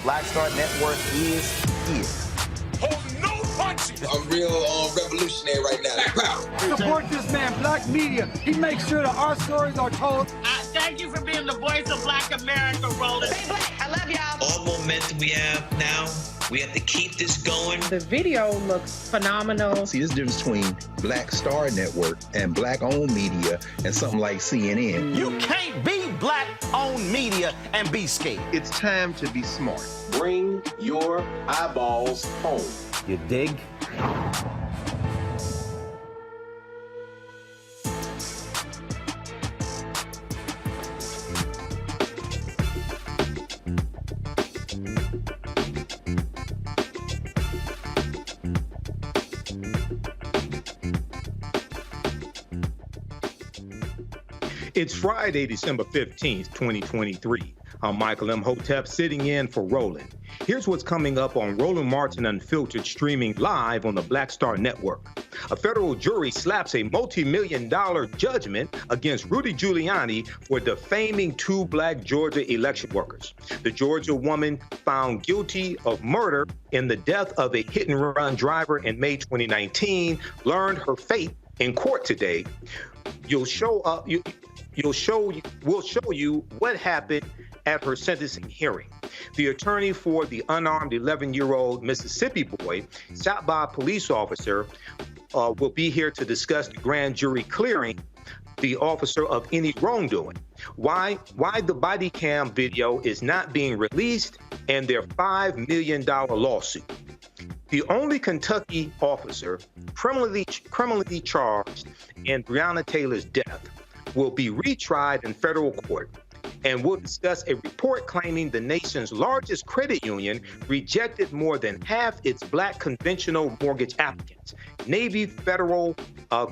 Black Star Network is here. Hold no punches! I'm real revolutionary right now. Black power. Support this man, Black Media. He makes sure that our stories are told. Thank you for being am the voice of Black America, Roland. Stay black. I love y'all. All momentum we have now, we have to keep this going. The video looks phenomenal. See, this difference between Black Star Network and Black-owned media and something like CNN. You can't be black-owned media and be scared. It's time to be smart. Bring your eyeballs home. You dig? It's Friday, December 15th, 2023. I'm Michael Imhotep, sitting in for Roland. Here's what's coming up on Roland Martin Unfiltered, streaming live on the Black Star Network. A federal jury slaps a multi-million-dollar judgment against Rudy Giuliani for defaming two black Georgia election workers. The Georgia woman found guilty of murder in the death of a hit-and-run driver in May 2019 learned her fate in court today. We'll show you what happened at her sentencing hearing. The attorney for the unarmed 11-year-old Mississippi boy shot by a police officer will be here to discuss the grand jury clearing the officer of any wrongdoing, why the body cam video is not being released, and their $5 million lawsuit. The only Kentucky officer criminally charged in Breonna Taylor's death will be retried in federal court, and we'll discuss a report claiming the nation's largest credit union rejected more than half its black conventional mortgage applicants. Navy Federal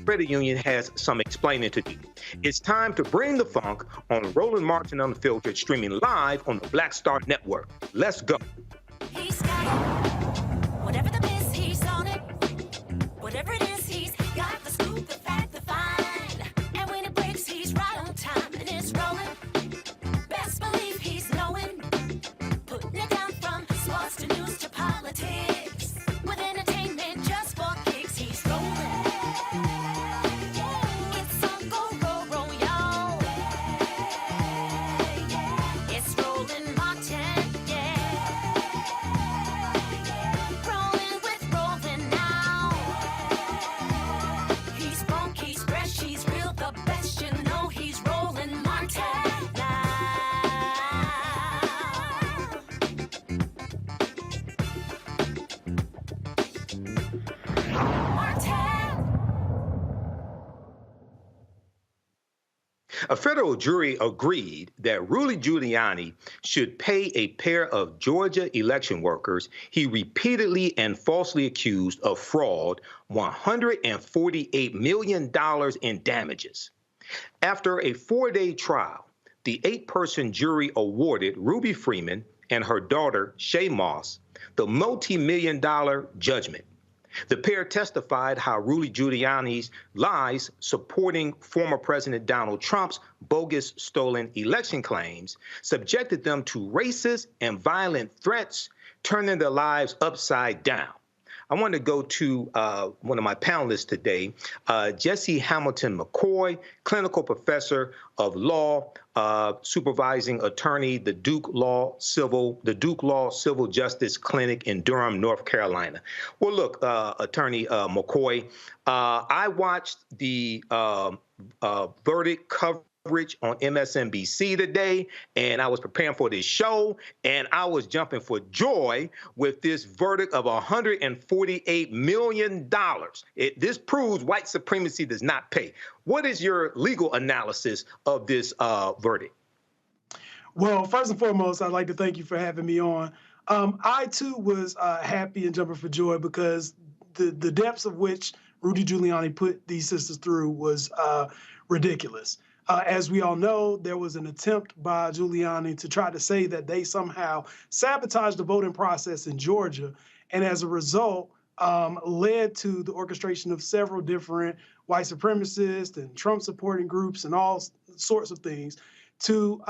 Credit Union has some explaining to do. It's time to bring the funk on Roland Martin Unfiltered, streaming live on the Black Star Network. Let's go. He's got it. Whatever the miss, he's on it. Whatever it is, he's got the scoop, the fact, the find. And when it breaks, he's right on time, and it's rolling. Best believe he's knowing. Putting it down from sports to news to politics. With entertainment just for kicks, he's rolling. It's on go, y'all. It's Roland Martin, rolling with Roland now. He's funk, he's fresh, he's real, the best, you know he's Roland Martin now. A federal jury agreed that Rudy Giuliani should pay a pair of Georgia election workers he repeatedly and falsely accused of fraud $148 million in damages. After a 4-day trial, the 8-person jury awarded Ruby Freeman and her daughter, Shay Moss, the multi-million-dollar judgment. The pair testified how Rudy Giuliani's lies supporting former President Donald Trump's bogus stolen election claims subjected them to racist and violent threats, turning their lives upside down. I want to go to one of my panelists today, Jesse Hamilton McCoy, clinical professor of law, supervising attorney, the Duke Law Civil Justice Clinic in Durham, North Carolina. Well, look, Attorney McCoy, I watched the verdict coverage on MSNBC today, and I was preparing for this show, and I was jumping for joy with this verdict of $148 million. This proves white supremacy does not pay. What is your legal analysis of this verdict? Well, first and foremost, I'd like to thank you for having me on. I, too, was happy and jumping for joy because the depths of which Rudy Giuliani put these sisters through was ridiculous. As we all know, there was an attempt by Giuliani to try to say that they somehow sabotaged the voting process in Georgia, and as a result, led to the orchestration of several different white supremacist and Trump-supporting groups and all sorts of things to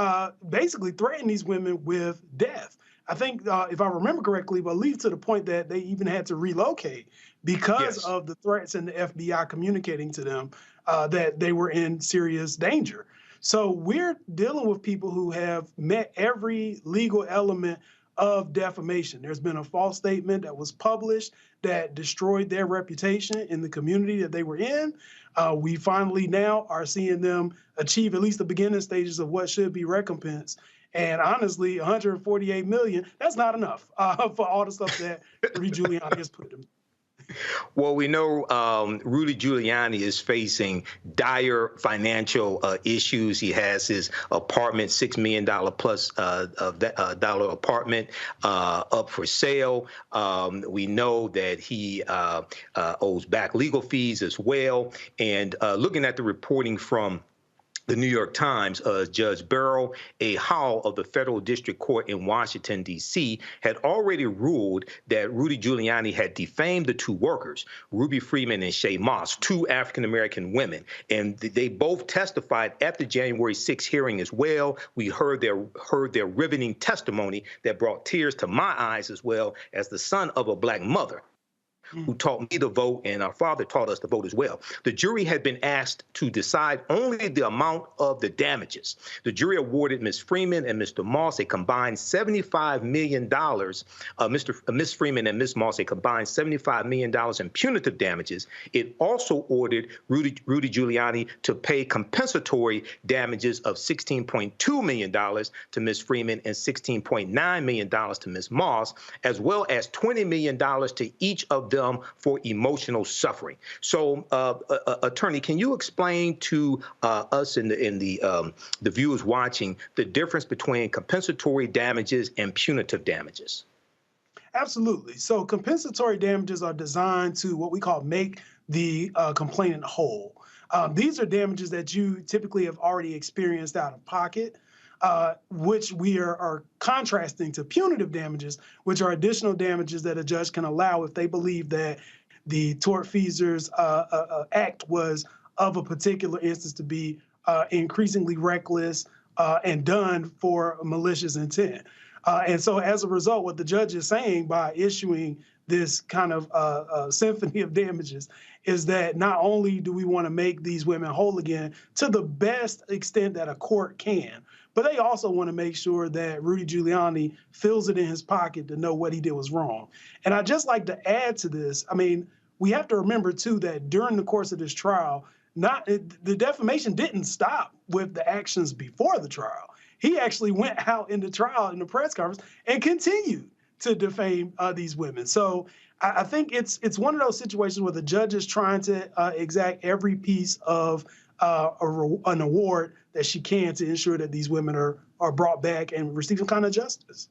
basically threaten these women with death. I think, if I remember correctly, but lead to the point that they even had to relocate because of the threats and the FBI communicating to them that they were in serious danger. So we're dealing with people who have met every legal element of defamation. There's been a false statement that was published that destroyed their reputation in the community that they were in. We finally now are seeing them achieve at least the beginning stages of what should be recompense. And honestly, 148 million, that's not enough for all the stuff that Rudy Giuliani has put him. Well, we know Rudy Giuliani is facing dire financial issues. He has his apartment, $6 million plus dollar apartment up for sale. We know that he owes back legal fees as well. And looking at the reporting from the New York Times, Judge Beryl A. Howell of the Federal District Court in Washington, D.C., had already ruled that Rudy Giuliani had defamed the two workers, Ruby Freeman and Shay Moss, two African-American women. And they both testified at the January 6th hearing as well. We heard their riveting testimony that brought tears to my eyes as well as the son of a Black mother who taught me to vote, and our father taught us to vote as well. The jury had been asked to decide only the amount of the damages. The jury awarded Ms. Freeman and Mr. Moss a combined $75 million. Ms. Freeman and Ms. Moss a combined $75 million in punitive damages. It also ordered Rudy Giuliani to pay compensatory damages of $16.2 million to Ms. Freeman and $16.9 million to Ms. Moss, as well as $20 million to each of them for emotional suffering. So, attorney, can you explain to us and the viewers watching the difference between compensatory damages and punitive damages? Absolutely. So compensatory damages are designed to what we call make the complainant whole. These are damages that you typically have already experienced out of pocket, which we are contrasting to punitive damages, which are additional damages that a judge can allow if they believe that the tortfeasor's act was of a particular instance to be increasingly reckless and done for malicious intent. And so as a result, what the judge is saying by issuing this kind of symphony of damages is that not only do we want to make these women whole again to the best extent that a court can, but they also want to make sure that Rudy Giuliani feels it in his pocket to know what he did was wrong. And I'd just like to add to this, I mean, we have to remember, too, that during the course of this trial, the defamation didn't stop with the actions before the trial. He actually went out in the trial, in the press conference, and continued to defame these women. So I think it's one of those situations where the judge is trying to exact every piece of an award that she can to ensure that these women are brought back and receive some kind of justice.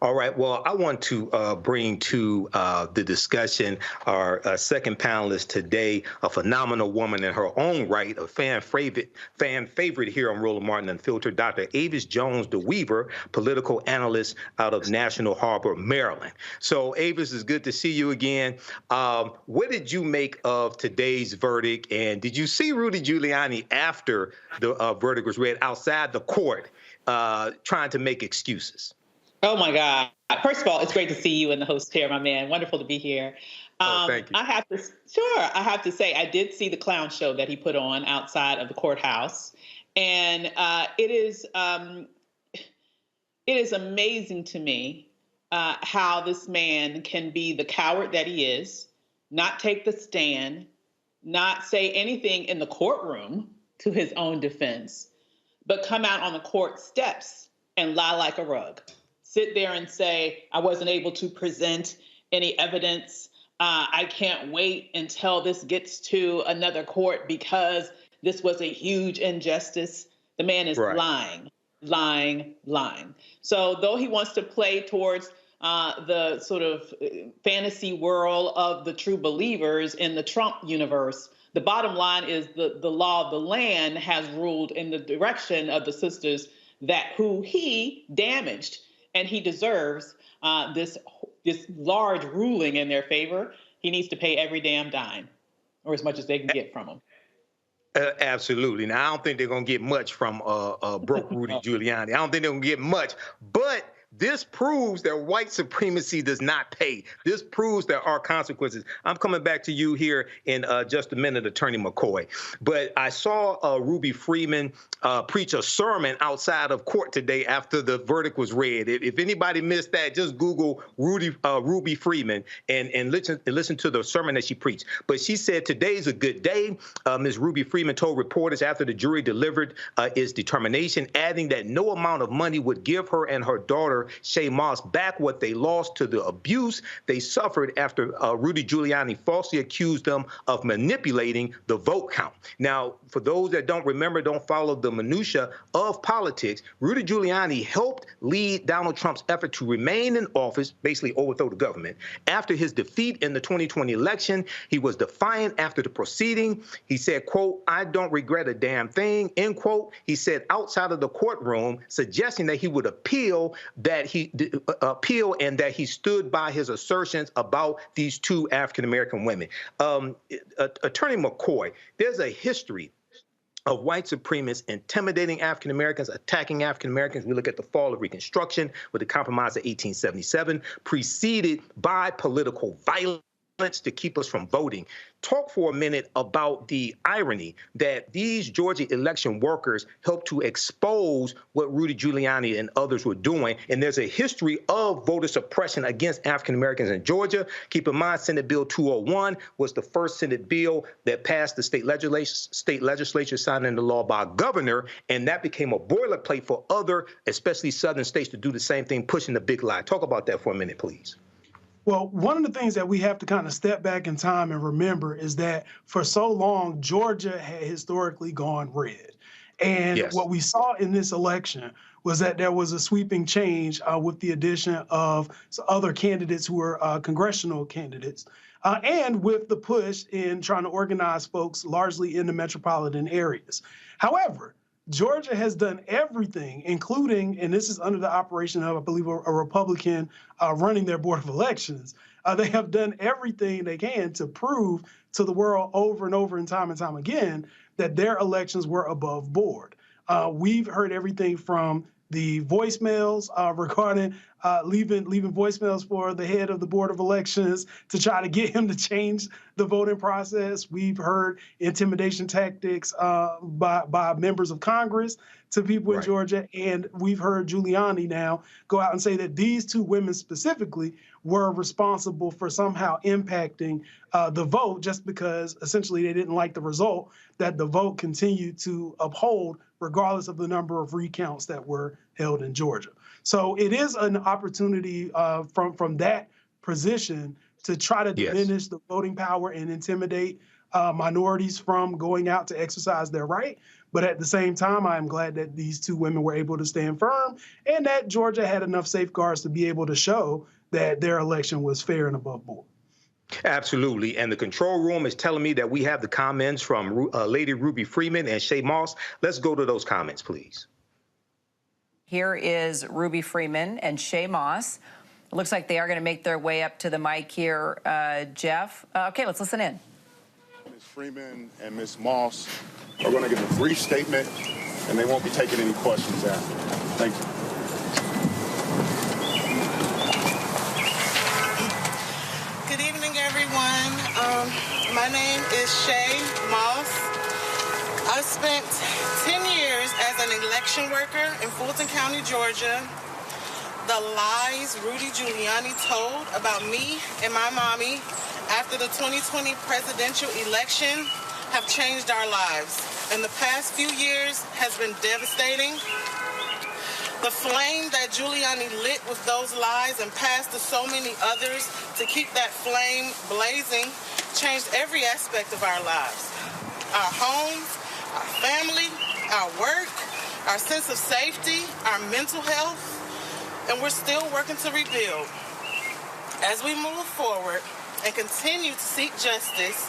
All right. Well, I want to bring to the discussion our second panelist today, a phenomenal woman in her own right, a fan favorite here on Roland Martin Unfiltered, Dr. Avis Jones DeWeaver, political analyst out of National Harbor, Maryland. So, Avis, it's good to see you again. What did you make of today's verdict? And did you see Rudy Giuliani after the verdict was read outside the court trying to make excuses? Oh, my God. First of all, it's great to see you in the host chair, my man. Wonderful to be here. Thank you. I have to say, I did see the clown show that he put on outside of the courthouse. And it is amazing to me how this man can be the coward that he is, not take the stand, not say anything in the courtroom to his own defense, but come out on the court steps and lie like a rug. Sit there and say, I wasn't able to present any evidence. I can't wait until this gets to another court because this was a huge injustice. The man is lying. So though he wants to play towards the sort of fantasy world of the true believers in the Trump universe, the bottom line is the law of the land has ruled in the direction of the sisters that who he damaged. And he deserves this large ruling in their favor. He needs to pay every damn dime, or as much as they can get from him. Absolutely. Now, I don't think they're going to get much from broke Rudy Giuliani. I don't think they're going to get much. But This proves that white supremacy does not pay. This proves there are consequences. I'm coming back to you here in just a minute, Attorney McCoy. But I saw Ruby Freeman preach a sermon outside of court today after the verdict was read. If anybody missed that, just Google Ruby Freeman and listen to the sermon that she preached. But she said today's a good day. Ms. Ruby Freeman told reporters after the jury delivered its determination, adding that no amount of money would give her and her daughter, Shay Moss, back what they lost to the abuse they suffered after Rudy Giuliani falsely accused them of manipulating the vote count. Now, for those that don't remember, don't follow the minutia of politics, Rudy Giuliani helped lead Donald Trump's effort to remain in office, basically overthrow the government. After his defeat in the 2020 election, he was defiant after the proceeding. He said, quote, "I don't regret a damn thing," end quote. He said outside of the courtroom, suggesting that he would appeal and that he stood by his assertions about these two African-American women. Attorney McCoy, there's a history of white supremacists intimidating African Americans, attacking African Americans. We look at the fall of Reconstruction with the Compromise of 1877, preceded by political violence to keep us from voting. Talk for a minute about the irony that these Georgia election workers helped to expose what Rudy Giuliani and others were doing. And there's a history of voter suppression against African Americans in Georgia. Keep in mind, Senate Bill 201 was the first Senate bill that passed the state legislature signed into law by a governor, and that became a boilerplate for other, especially southern states, to do the same thing, pushing the big lie. Talk about that for a minute, please. Well, one of the things that we have to kind of step back in time and remember is that for so long, Georgia had historically gone red. And what we saw in this election was that there was a sweeping change with the addition of other candidates who were congressional candidates, and with the push in trying to organize folks largely in the metropolitan areas. However, Georgia has done everything, including, and this is under the operation of, I believe, a Republican running their Board of Elections. They have done everything they can to prove to the world over and over and time again that their elections were above board. We've heard everything from the voicemails regarding leaving voicemails for the head of the Board of Elections to try to get him to change the voting process. We've heard intimidation tactics by members of Congress to people in Georgia. And we've heard Giuliani now go out and say that these two women specifically were responsible for somehow impacting the vote just because essentially they didn't like the result that the vote continued to uphold regardless of the number of recounts that were held in Georgia. So it is an opportunity from that position to try to diminish the voting power and intimidate minorities from going out to exercise their right. But at the same time, I'm glad that these two women were able to stand firm and that Georgia had enough safeguards to be able to show that their election was fair and above board. Absolutely. And the control room is telling me that we have the comments from Lady Ruby Freeman and Shay Moss. Let's go to those comments, please. Here is Ruby Freeman and Shay Moss. It looks like they are going to make their way up to the mic here, Jeff. Okay, let's listen in. Ms. Freeman and Ms. Moss are going to give a brief statement, and they won't be taking any questions after. Thank you. Good evening, everyone. My name is Shay Moss. I spent 10 years as an election worker in Fulton County, Georgia. The lies Rudy Giuliani told about me and my mommy after the 2020 presidential election have changed our lives. And the past few years has been devastating. The flame that Giuliani lit with those lies and passed to so many others to keep that flame blazing changed every aspect of our lives. Our homes, our family, our work, our sense of safety, our mental health, and we're still working to rebuild. As we move forward and continue to seek justice,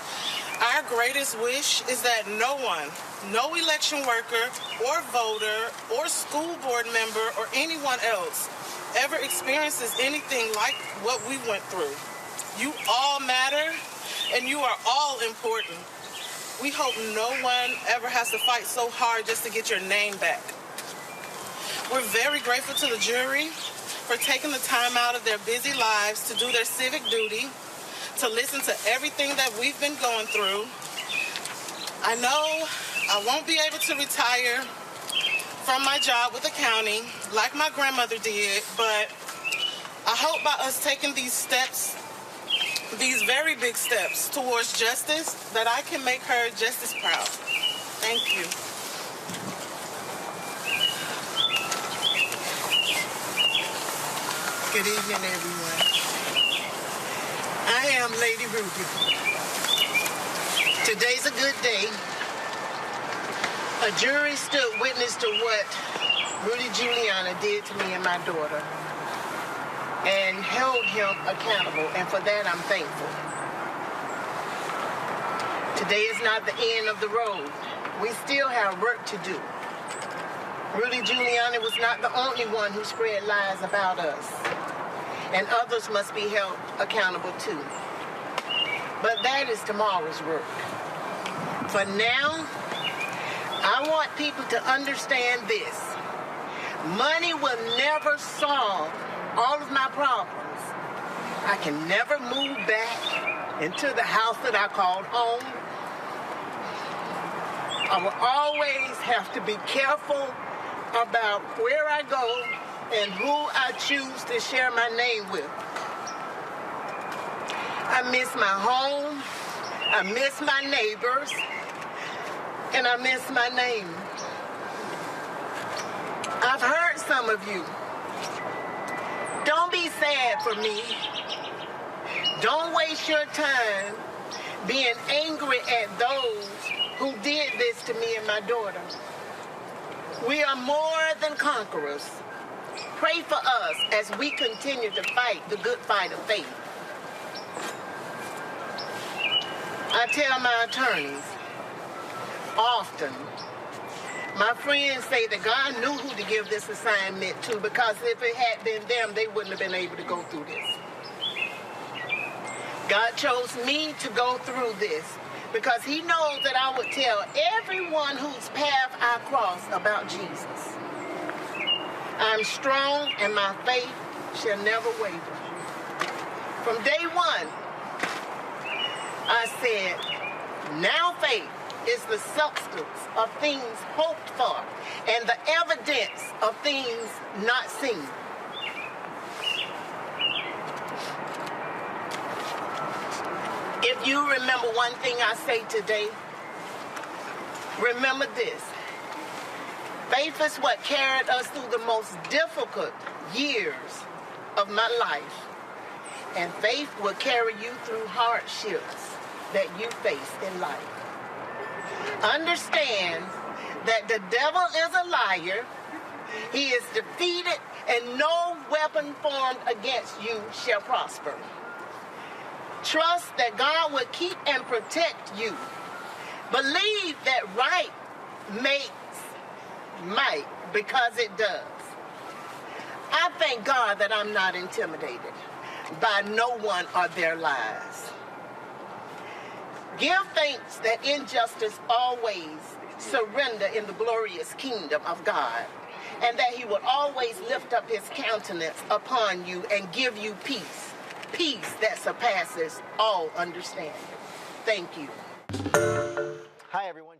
our greatest wish is that no one, no election worker or voter or school board member or anyone else ever experiences anything like what we went through. You all matter and you are all important. We hope no one ever has to fight so hard just to get your name back. We're very grateful to the jury for taking the time out of their busy lives to do their civic duty, to listen to everything that we've been going through. I know I won't be able to retire from my job with the county like my grandmother did, but I hope by us taking these steps, these very big steps towards justice, that I can make her just as proud. Thank you. Good evening, everyone. I am Lady Ruby. Today's a good day. A jury stood witness to what Rudy Giuliani did to me and my daughter and held him accountable, and for that I'm thankful. Today is not the end of the road. We still have work to do. Rudy Giuliani was not the only one who spread lies about us, and others must be held accountable too. But that is tomorrow's work. For now, I want people to understand this. Money will never solve all of my problems. I can never move back into the house that I called home. I will always have to be careful about where I go and who I choose to share my name with. I miss my home, I miss my neighbors, and I miss my name. I've heard some of you. Don't be sad for me. Don't waste your time being angry at those who did this to me and my daughter. We are more than conquerors. Pray for us as we continue to fight the good fight of faith. I tell my attorneys often, my friends say that God knew who to give this assignment to, because if it had been them, they wouldn't have been able to go through this. God chose me to go through this because he knows that I would tell everyone whose path I cross about Jesus. I'm strong and my faith shall never waver. From day one, I said, now faith is the substance of things hoped for and the evidence of things not seen. If you remember one thing I say today, remember this. Faith is what carried us through the most difficult years of my life. And faith will carry you through hardships that you face in life. Understand that the devil is a liar. He is defeated, and no weapon formed against you shall prosper. Trust that God will keep and protect you. Believe that right makes might, because it does. I thank God that I'm not intimidated by no one or their lies. Give thanks that injustice always surrender in the glorious kingdom of God, and that he will always lift up his countenance upon you and give you peace, peace that surpasses all understanding. Thank you. Hi, everyone.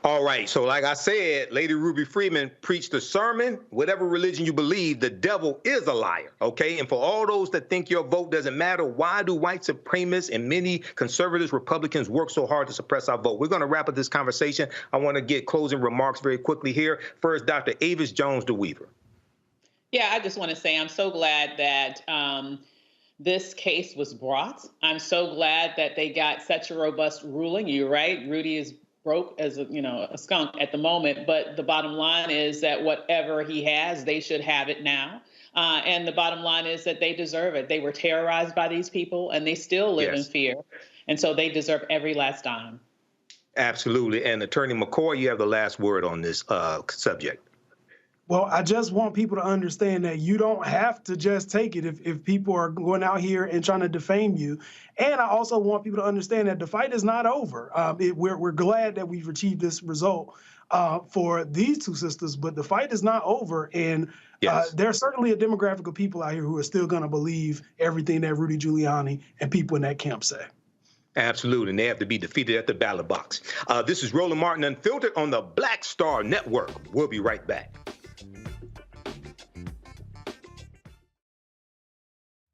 All right, so like I said, Lady Ruby Freeman preached a sermon. Whatever religion you believe, the devil is a liar, okay? And for all those that think your vote doesn't matter, why do white supremacists and many conservatives, Republicans work so hard to suppress our vote? We're going to wrap up this conversation. I want to get closing remarks very quickly here. First, Dr. Avis Jones-DeWeaver. Yeah, I just want to say I'm so glad that this case was brought. I'm so glad that they got such a robust ruling. You're right, Rudy is broke as a skunk at the moment, but the bottom line is that whatever he has, they should have it now. And the bottom line is that they deserve it. They were terrorized by these people, and they still live in fear. And so they deserve every last dime. Absolutely. And Attorney McCoy, you have the last word on this subject. Well, I just want people to understand that you don't have to just take it if people are going out here and trying to defame you. And I also want people to understand that the fight is not over. We're glad that we've achieved this result for these two sisters, but the fight is not over. And there's certainly a demographic of people out here who are still going to believe everything that Rudy Giuliani and people in that camp say. Absolutely, and they have to be defeated at the ballot box. This is Roland Martin Unfiltered on the Black Star Network. We'll be right back.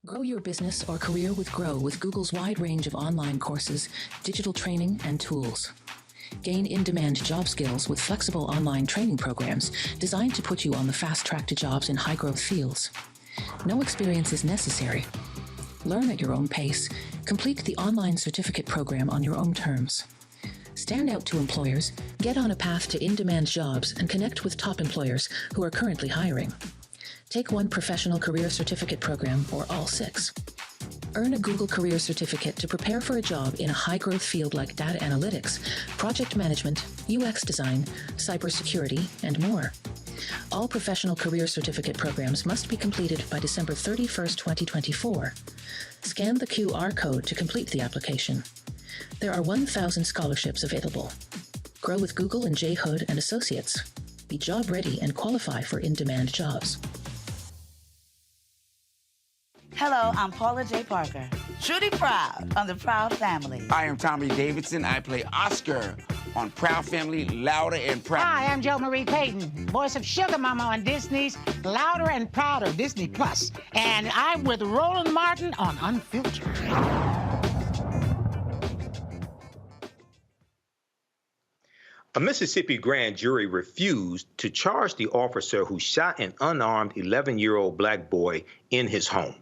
Grow your business or career with Grow with Google's wide range of online courses, digital training, and tools. Gain in-demand job skills with flexible online training programs designed to put you on the fast track to jobs in high-growth fields. No experience is necessary. Learn at your own pace. Complete the online certificate program on your own terms. Stand out to employers, get on a path to in-demand jobs, and connect with top employers who are currently hiring. Take one professional career certificate program or all 6. Earn a Google Career Certificate to prepare for a job in a high-growth field like data analytics, project management, UX design, cybersecurity, and more. All professional career certificate programs must be completed by December 31st, 2024. Scan the QR code to complete the application. There are 1,000 scholarships available. Grow with Google and J. Hood and Associates. Be job ready and qualify for in-demand jobs. Hello, I'm Paula J. Parker. Truly proud on the Proud Family. I am Tommy Davidson. I play Oscar on Proud Family, Louder and Proud. Hi, I'm Jo Marie Payton, voice of Sugar Mama on Disney's Louder and Prouder, Disney Plus. And I'm with Roland Martin on Unfiltered. A Mississippi grand jury refused to charge the officer who shot an unarmed 11-year-old black boy in his home.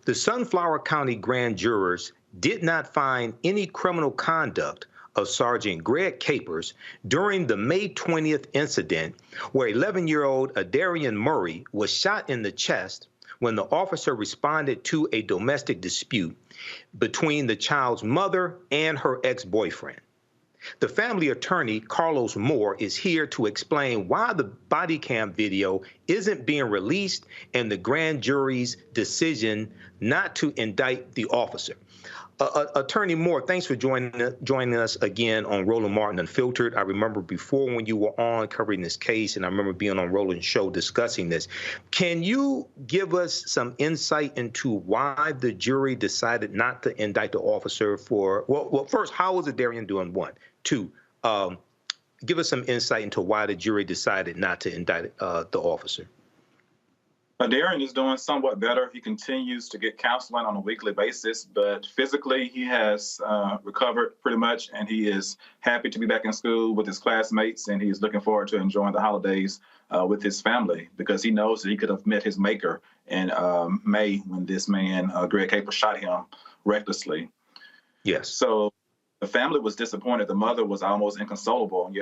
The Sunflower County grand jurors did not find any criminal conduct of Sergeant Greg Capers during the May 20th incident where 11-year-old Adarian Murray was shot in the chest when the officer responded to a domestic dispute between the child's mother and her ex-boyfriend. The family attorney, Carlos Moore, is here to explain why the body cam video isn't being released and the grand jury's decision not to indict the officer. Attorney Moore, thanks for joining us again on Roland Martin Unfiltered. I remember before when you were on covering this case, and I remember being on Roland's show discussing this. Can you give us some insight into why the jury decided not to indict the officer for, well, first, how was Adarian doing, 1? 2, give us some insight into why the jury decided not to indict the officer. Adarian is doing somewhat better. He continues to get counseling on a weekly basis, but physically he has recovered pretty much, and he is happy to be back in school with his classmates, and he is looking forward to enjoying the holidays with his family because he knows that he could have met his maker in May when this man, Greg Capers, shot him recklessly. Yes. So the family was disappointed. The mother was almost inconsolable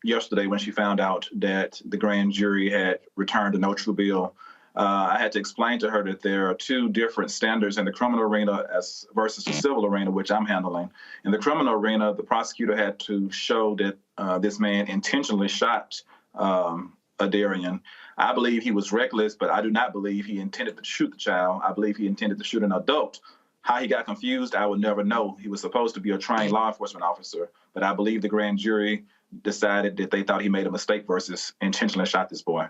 yesterday when she found out that the grand jury had returned a no true bill. I had to explain to her that there are 2 different standards in the criminal arena versus the civil arena, which I'm handling. In the criminal arena, the prosecutor had to show that this man intentionally shot Adarian. I believe he was reckless, but I do not believe he intended to shoot the child. I believe he intended to shoot an adult. How he got confused, I would never know. He was supposed to be a trained law enforcement officer, but I believe the grand jury decided that they thought he made a mistake versus intentionally shot this boy.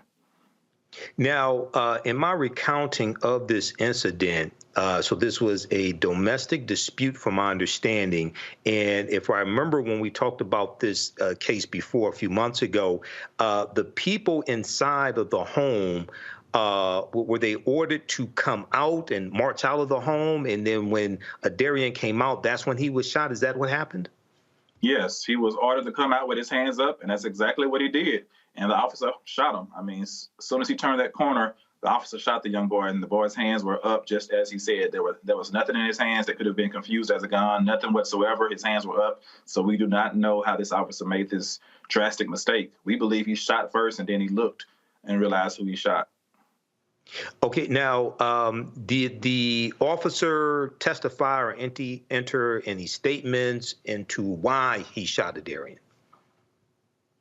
Now, in my recounting of this incident, so this was a domestic dispute from my understanding. And if I remember when we talked about this case before a few months ago, the people inside of the home, were they ordered to come out and march out of the home? And then when Adarian came out, that's when he was shot. Is that what happened? Yes, he was ordered to come out with his hands up, and that's exactly what he did. And the officer shot him. I mean, as soon as he turned that corner, the officer shot the young boy, and the boy's hands were up, just as he said. There was nothing in his hands that could have been confused as a gun, nothing whatsoever. His hands were up. So we do not know how this officer made this drastic mistake. We believe he shot first, and then he looked and realized who he shot. Okay, now, did the officer testify or enter any statements into why he shot Adarian?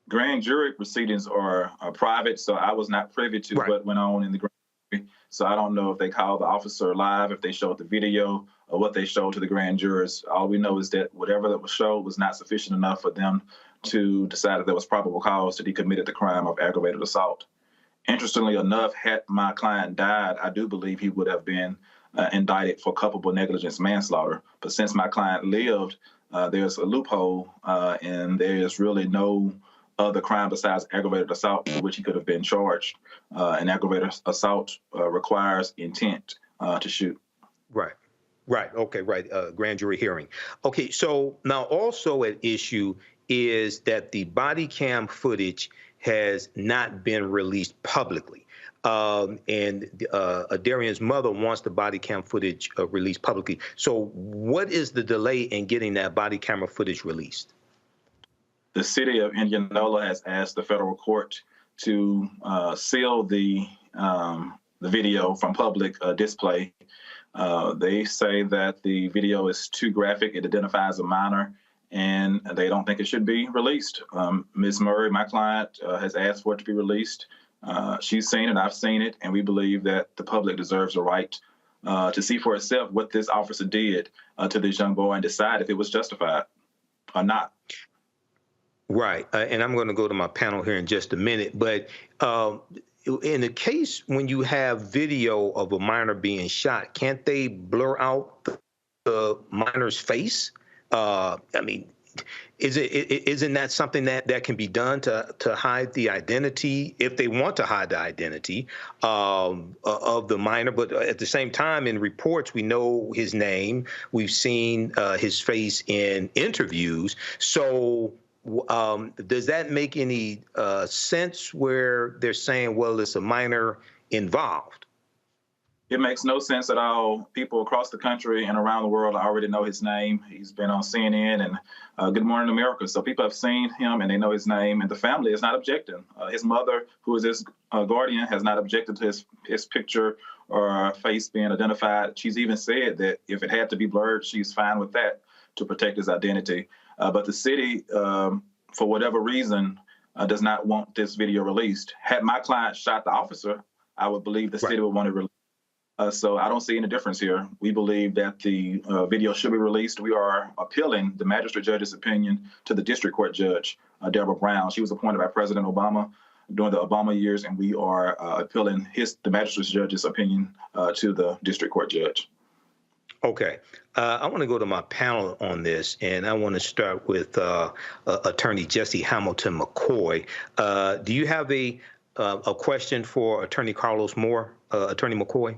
Grand jury proceedings are private, so I was not privy to what went on in the grand jury. So I don't know if they called the officer live, if they showed the video, or what they showed to the grand jurors. All we know is that whatever that was showed was not sufficient enough for them to decide that there was probable cause that he committed the crime of aggravated assault. Interestingly enough, had my client died, I do believe he would have been indicted for culpable negligence manslaughter. But since my client lived, there's a loophole, and there is really no other crime besides aggravated assault for which he could have been charged. And aggravated assault requires intent to shoot. Right. Okay. Grand jury hearing. Okay. So now also at issue is that the body cam footage has not been released publicly. And Darian's mother wants the body cam footage released publicly. So what is the delay in getting that body camera footage released? The city of Indianola has asked the federal court to seal the video from public display. They say that the video is too graphic. It identifies a minor, and they don't think it should be released. Ms. Murray, my client, has asked for it to be released. She's seen it, I've seen it, and we believe that the public deserves a right to see for itself what this officer did to this young boy and decide if it was justified or not. Right. And I'm going to go to my panel here in just a minute. But in the case when you have video of a minor being shot, can't they blur out the minor's face? I mean, isn't that something that can be done to hide the identity, if they want to hide the identity of the minor? But at the same time, in reports, we know his name. We've seen his face in interviews. So does that make any sense where they're saying, well, it's a minor involved? It makes no sense at all. People across the country and around the world already know his name. He's been on CNN and Good Morning America. So people have seen him and they know his name, and the family is not objecting. His mother, who is his guardian, has not objected to his picture or face being identified. She's even said that if it had to be blurred, she's fine with that to protect his identity. But the city, for whatever reason, does not want this video released. Had my client shot the officer, I would believe the city would want it released. So I don't see any difference here. We believe that the video should be released. We are appealing the magistrate judge's opinion to the district court judge, Deborah Brown. She was appointed by President Obama during the Obama years, and we are appealing the magistrate judge's opinion to the district court judge. Okay. I want to go to my panel on this, and I want to start with Attorney Jesse Hamilton McCoy. Do you have a question for Attorney Carlos Moore, Attorney McCoy?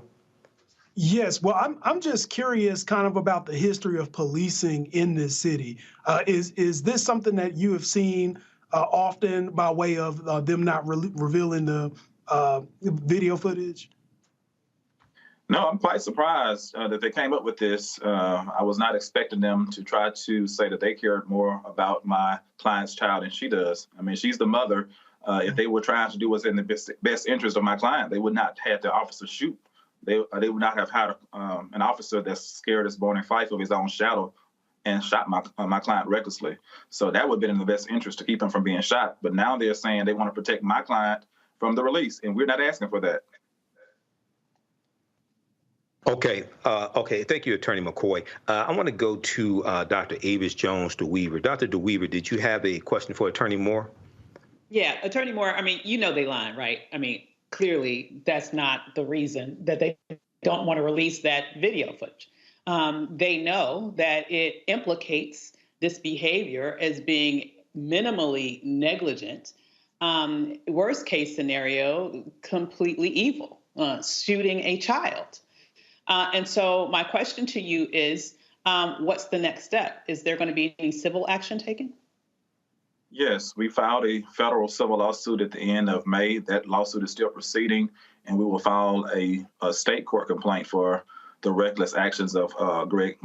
Yes. Well, I'm just curious kind of about the history of policing in this city. Is this something that you have seen often by way of them not revealing the video footage? No, I'm quite surprised that they came up with this. I was not expecting them to try to say that they cared more about my client's child than she does. I mean, she's the mother. If they were trying to do what's in the best interest of my client, they would not have the officer shoot. They would not have had an officer that's scared as born and fife of his own shadow and shot my client recklessly. So that would have been in the best interest to keep him from being shot. But now they're saying they want to protect my client from the release, and we're not asking for that. Okay. Thank you, Attorney McCoy. I want to go to Dr. Avis Jones DeWeaver. Dr. DeWeaver, did you have a question for Attorney Moore? Yeah, Attorney Moore, I mean, you know they lying, right? I mean, clearly that's not the reason that they don't want to release that video footage. They know that it implicates this behavior as being minimally negligent. Worst case scenario, completely evil, shooting a child. And so my question to you is, what's the next step? Is there going to be any civil action taken? Yes, we filed a federal civil lawsuit at the end of May. That lawsuit is still proceeding, and we will file a state court complaint for the reckless actions of Greg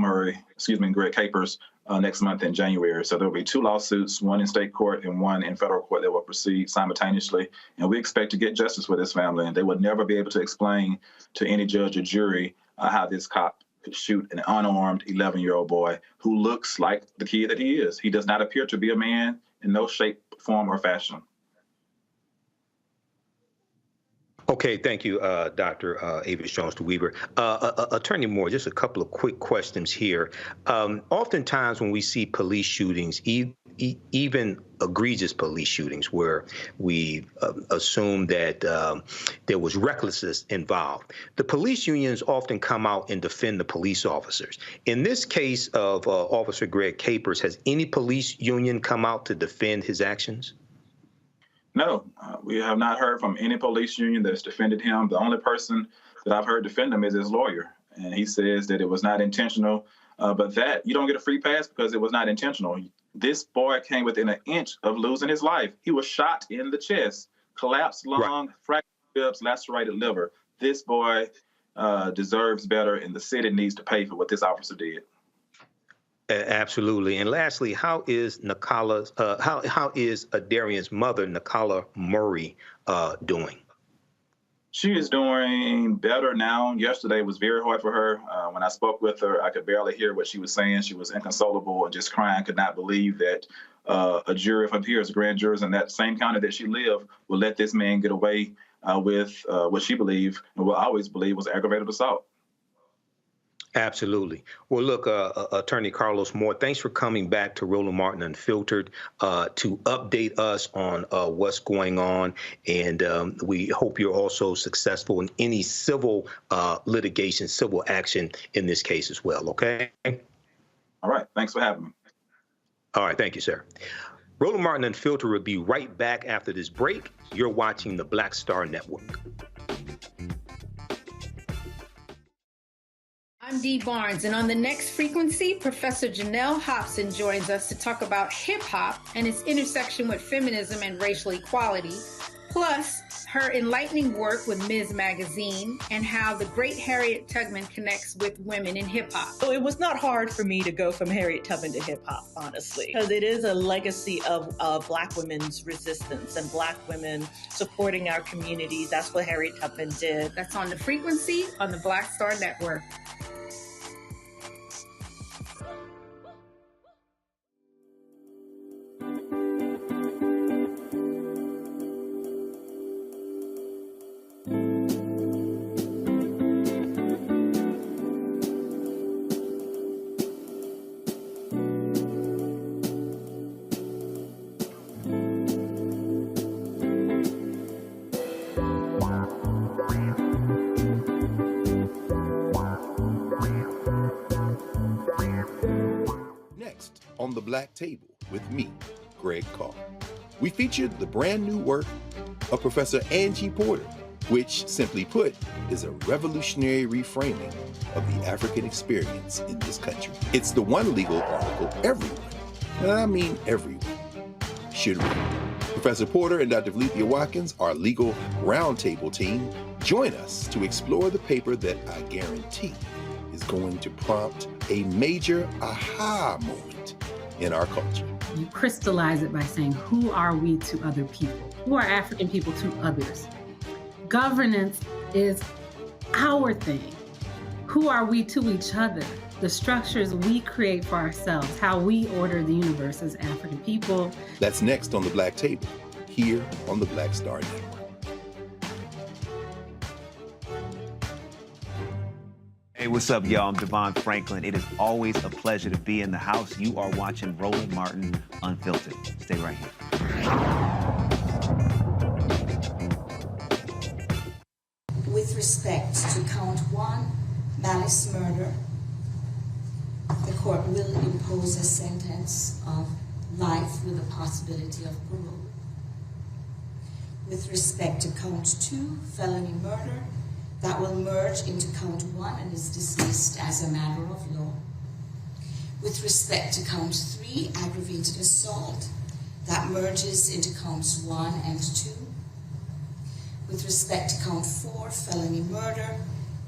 Capers next month in January. So there will be two lawsuits, one in state court and one in federal court that will proceed simultaneously. And we expect to get justice for this family. And they would never be able to explain to any judge or jury how this cop could shoot an unarmed 11-year-old boy who looks like the kid that he is. He does not appear to be a man, in no shape, form, or fashion. Okay, thank you, Dr. Avis Jones-DeWeaver. Attorney Moore, just a couple of quick questions here. Oftentimes when we see police shootings, even egregious police shootings where we assume that there was recklessness involved, the police unions often come out and defend the police officers. In this case of Officer Greg Capers, has any police union come out to defend his actions? No, we have not heard from any police union that has defended him. The only person that I've heard defend him is his lawyer. And he says that it was not intentional, but that you don't get a free pass because it was not intentional. This boy came within an inch of losing his life. He was shot in the chest, collapsed lung, fractured ribs, lacerated liver. This boy deserves better, and the city needs to pay for what this officer did. Absolutely. And lastly, how is Darian's mother, Nicola Murray, doing? She is doing better now. Yesterday was very hard for her. When I spoke with her, I could barely hear what she was saying. She was inconsolable and just crying, could not believe that a jury of her peers, grand jurors in that same county that she lived, would let this man get away with what she believed and what I always believed was aggravated assault. Absolutely. Well, look, Attorney Carlos Moore, thanks for coming back to Roland Martin Unfiltered to update us on what's going on. And we hope you're also successful in any civil litigation, civil action in this case as well. OK. All right. Thanks for having me. All right. Thank you, sir. Roland Martin Unfiltered will be right back after this break. You're watching the Black Star Network. I'm Dee Barnes, and on the next frequency, Professor Janelle Hobson joins us to talk about hip-hop and its intersection with feminism and racial equality, plus her enlightening work with Ms. Magazine and how the great Harriet Tubman connects with women in hip-hop. So it was not hard for me to go from Harriet Tubman to hip-hop, honestly, because it is a legacy of Black women's resistance and Black women supporting our communities. That's what Harriet Tubman did. That's on the frequency on the Black Star Network. On the Black Table with me, Greg Carr. We featured the brand new work of Professor Angie Porter, which, simply put, is a revolutionary reframing of the African experience in this country. It's the one legal article everyone, and I mean everyone, should read. Professor Porter and Dr. Valencia Watkins, our legal roundtable team, join us to explore the paper that I guarantee is going to prompt a major aha moment in our culture. You crystallize it by saying, who are we to other people? Who are African people to others? Governance is our thing. Who are we to each other? The structures we create for ourselves, how we order the universe as African people. That's next on the Black Table, here on the Black Star Network. Hey, what's up, y'all? I'm Devon Franklin. It is always a pleasure to be in the house. You are watching Roland Martin Unfiltered. Stay right here. With respect to count 1, malice murder, the court will impose a sentence of life with a possibility of parole. With respect to count 2, felony murder, that will merge into count 1 and is dismissed as a matter of law. With respect to count 3, aggravated assault, that merges into counts 1 and 2. With respect to count 4, felony murder,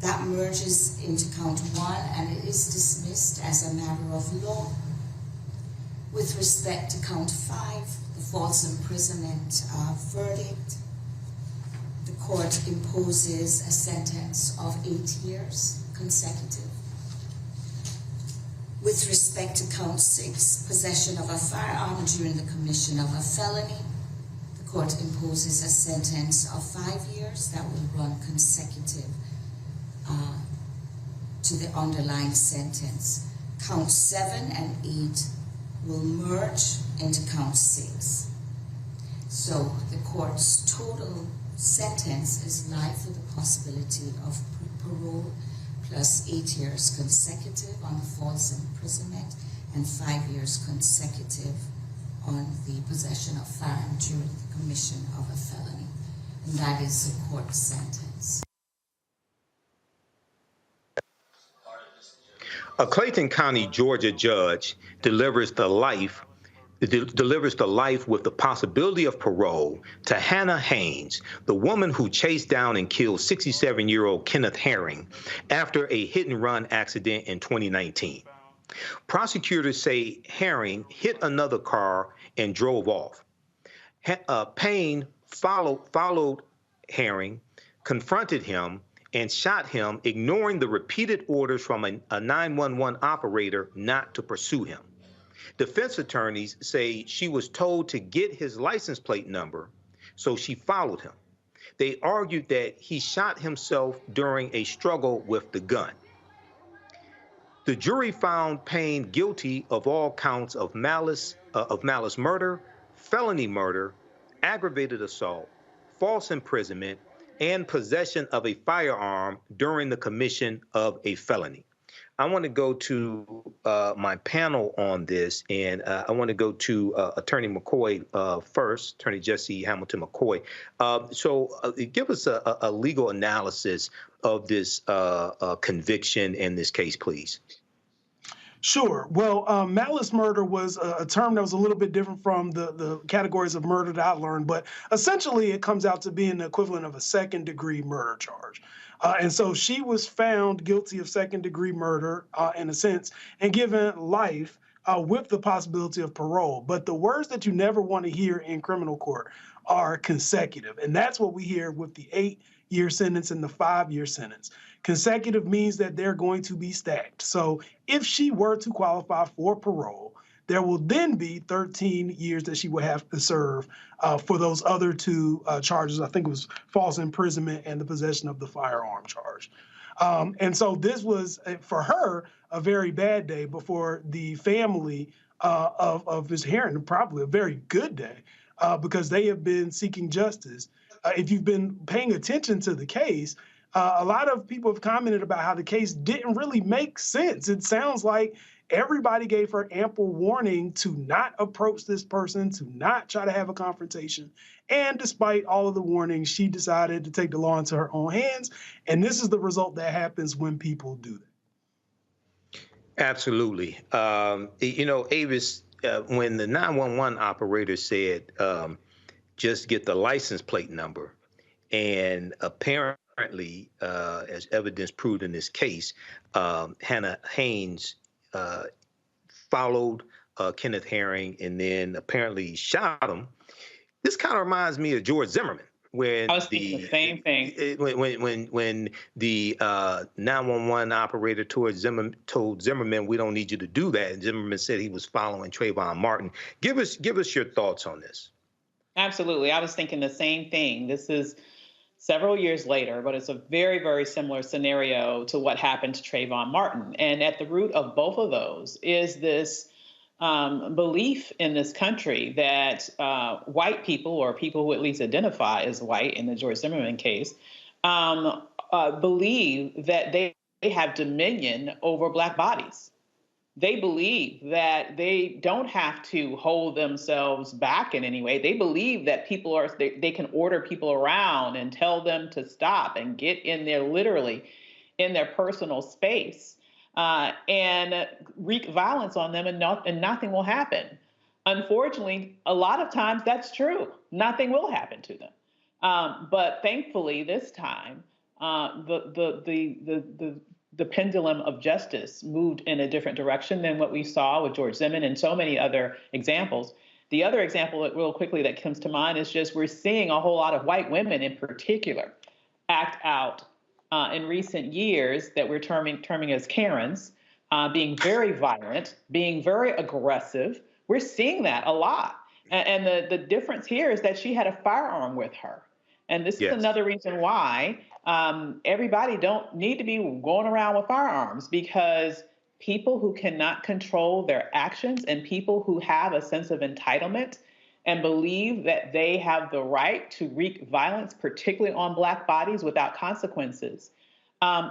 that merges into count 1 and it is dismissed as a matter of law. With respect to count 5, the false imprisonment verdict, the court imposes a sentence of 8 years consecutive. With respect to count 6, possession of a firearm during the commission of a felony, the court imposes a sentence of 5 years that will run consecutive to the underlying sentence. Count 7 and 8 will merge into count 6. So the court's total sentence is life with the possibility of parole plus 8 years consecutive on the false imprisonment and 5 years consecutive on the possession of firearm during the commission of a felony. And that is the court's sentence. A Clayton County, Georgia judge delivers the life with the possibility of parole to Hannah Haynes, the woman who chased down and killed 67-year-old Kenneth Herring after a hit-and-run accident in 2019. Prosecutors say Herring hit another car and drove off. Payne followed Herring, confronted him, and shot him, ignoring the repeated orders from a 911 operator not to pursue him. Defense attorneys say she was told to get his license plate number, so she followed him. They argued that he shot himself during a struggle with the gun. The jury found Payne guilty of all counts of malice murder, felony murder, aggravated assault, false imprisonment, and possession of a firearm during the commission of a felony. I want to go to my panel on this, and I want to go to Attorney McCoy first, Attorney Jesse Hamilton McCoy. So give us a legal analysis of this conviction in this case, please. Sure. Well, malice murder was a term that was a little bit different from the categories of murder that I learned, but essentially it comes out to being the equivalent of a second-degree murder charge. And so she was found guilty of second-degree murder, in a sense, and given life with the possibility of parole. But the words that you never want to hear in criminal court are consecutive, and that's what we hear with the 8-year sentence and the 5-year sentence. Consecutive means that they're going to be stacked. So if she were to qualify for parole, there will then be 13 years that she would have to serve for those other two charges. I think it was false imprisonment and the possession of the firearm charge. And so this was, for her, a very bad day, but for the family of Ms. Herring, probably a very good day, because they have been seeking justice. If you've been paying attention to the case, a lot of people have commented about how the case didn't really make sense. It sounds like everybody gave her ample warning to not approach this person, to not try to have a confrontation. And despite all of the warnings, she decided to take the law into her own hands. And this is the result that happens when people do that. Absolutely. You know, Avis, when the 911 operator said, just get the license plate number, and apparently, as evidence proved in this case, Hannah Haynes followed Kenneth Herring and then apparently shot him. This kind of reminds me of George Zimmerman. When I was thinking the same thing. When the 911 operator told Zimmerman, we don't need you to do that, and Zimmerman said he was following Trayvon Martin. Give us your thoughts on this. Absolutely. I was thinking the same thing. This is several years later, but it's a very, very similar scenario to what happened to Trayvon Martin. And at the root of both of those is this belief in this country that white people, or people who at least identify as white in the George Zimmerman case, believe that they have dominion over Black bodies. They believe that they don't have to hold themselves back in any way. They believe that they can order people around and tell them to stop and get in there, literally in their personal space, and wreak violence on them, and nothing will happen. Unfortunately, a lot of times that's true. Nothing will happen to them. But thankfully, this time, the pendulum of justice moved in a different direction than what we saw with George Zimmerman and so many other examples. The other example that real quickly that comes to mind is just we're seeing a whole lot of white women in particular act out in recent years that we're terming as Karens, being very violent, being very aggressive. We're seeing that a lot. And the difference here is that she had a firearm with her. And this is another reason why everybody don't need to be going around with firearms, because people who cannot control their actions and people who have a sense of entitlement and believe that they have the right to wreak violence, particularly on Black bodies without consequences,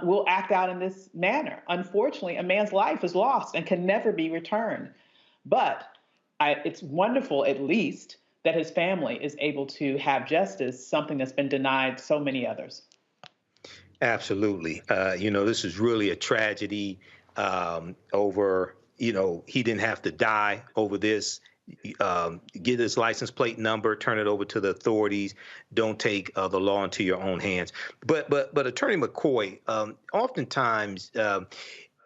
will act out in this manner. Unfortunately, a man's life is lost and can never be returned. But it's wonderful, at least, that his family is able to have justice, something that's been denied so many others. Absolutely. This is really a tragedy over, he didn't have to die over this. Get his license plate number, turn it over to the authorities. Don't take the law into your own hands. But Attorney McCoy, oftentimes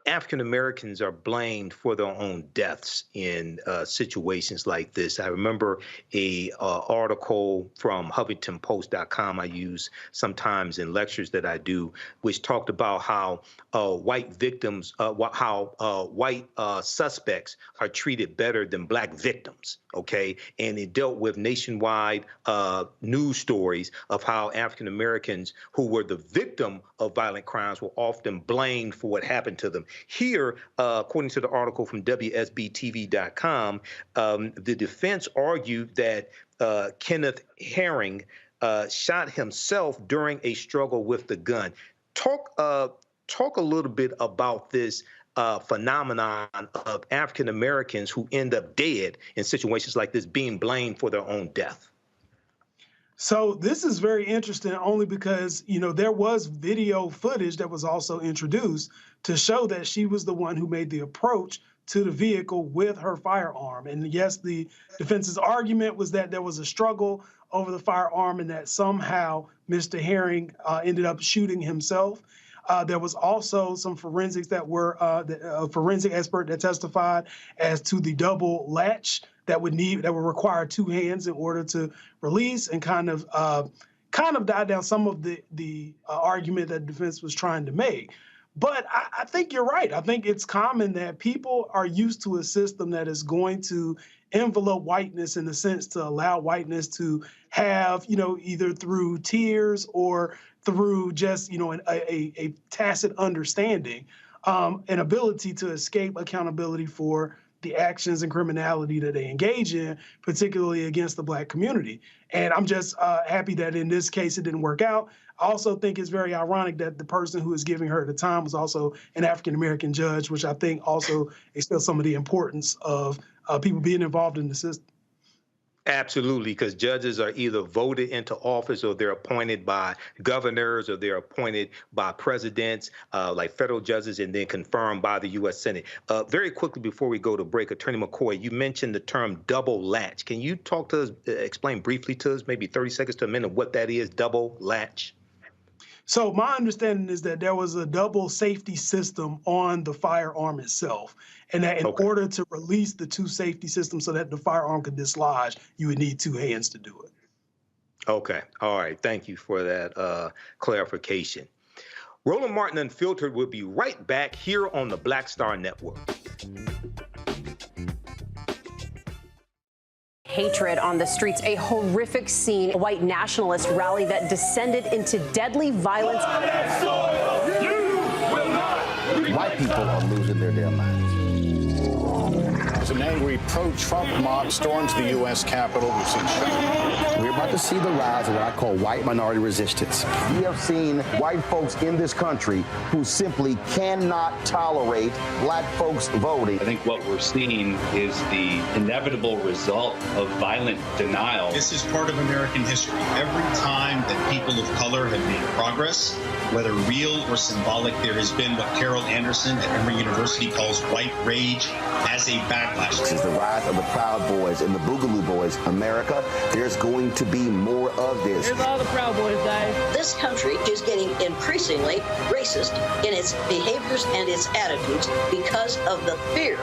African Americans are blamed for their own deaths in situations like this. I remember a article from HuffingtonPost.com I use sometimes in lectures that I do, which talked about how white victims, white suspects are treated better than Black victims. Okay, and it dealt with nationwide news stories of how African Americans who were the victim of violent crimes were often blamed for what happened to them. Here, according to the article from WSBTV.com, the defense argued that Kenneth Herring shot himself during a struggle with the gun. Talk a little bit about this phenomenon of African Americans who end up dead in situations like this, being blamed for their own death. So this is very interesting only because, there was video footage that was also introduced to show that she was the one who made the approach to the vehicle with her firearm. And yes, the defense's argument was that there was a struggle over the firearm and that somehow Mr. Herring ended up shooting himself. There was also some forensics that were a forensic expert that testified as to the double latch that would require two hands in order to release, and kind of died down some of the argument that the defense was trying to make. But I think you're right. I think it's common that people are used to a system that is going to envelope whiteness in the sense to allow whiteness to have, either through tears or through just, a tacit understanding, an ability to escape accountability for the actions and criminality that they engage in, particularly against the Black community. And I'm just happy that in this case it didn't work out. I also think it's very ironic that the person who was giving her the time was also an African-American judge, which I think also extends some of the importance of people being involved in the system. Absolutely, because judges are either voted into office or they're appointed by governors or they're appointed by presidents, like federal judges, and then confirmed by the U.S. Senate. Very quickly before we go to break, Attorney McCoy, you mentioned the term double latch. Can you talk to us, explain briefly to us, maybe 30 seconds to a minute, what that is, double latch? So my understanding is that there was a double safety system on the firearm itself, and that in order to release the two safety systems so that the firearm could dislodge, you would need two hands to do it. Okay. All right. Thank you for that clarification. Roland Martin Unfiltered will be right back here on the Black Star Network. Hatred on the streets, a horrific scene, a white nationalist rally that descended into deadly violence. White people are losing their damn minds. An angry pro-Trump mob storms the U.S. Capitol. We're about to see the rise of what I call white minority resistance. We have seen white folks in this country who simply cannot tolerate Black folks voting. I think what we're seeing is the inevitable result of violent denial. This is part of American history. Every time that people of color have made progress, whether real or symbolic, there has been what Carol Anderson at Emory University calls white rage as a backlash. This is the rise of the Proud Boys and the Boogaloo Boys. America, there's going to be more of this. Here's all the Proud Boys, guys. This country is getting increasingly racist in its behaviors and its attitudes because of the fear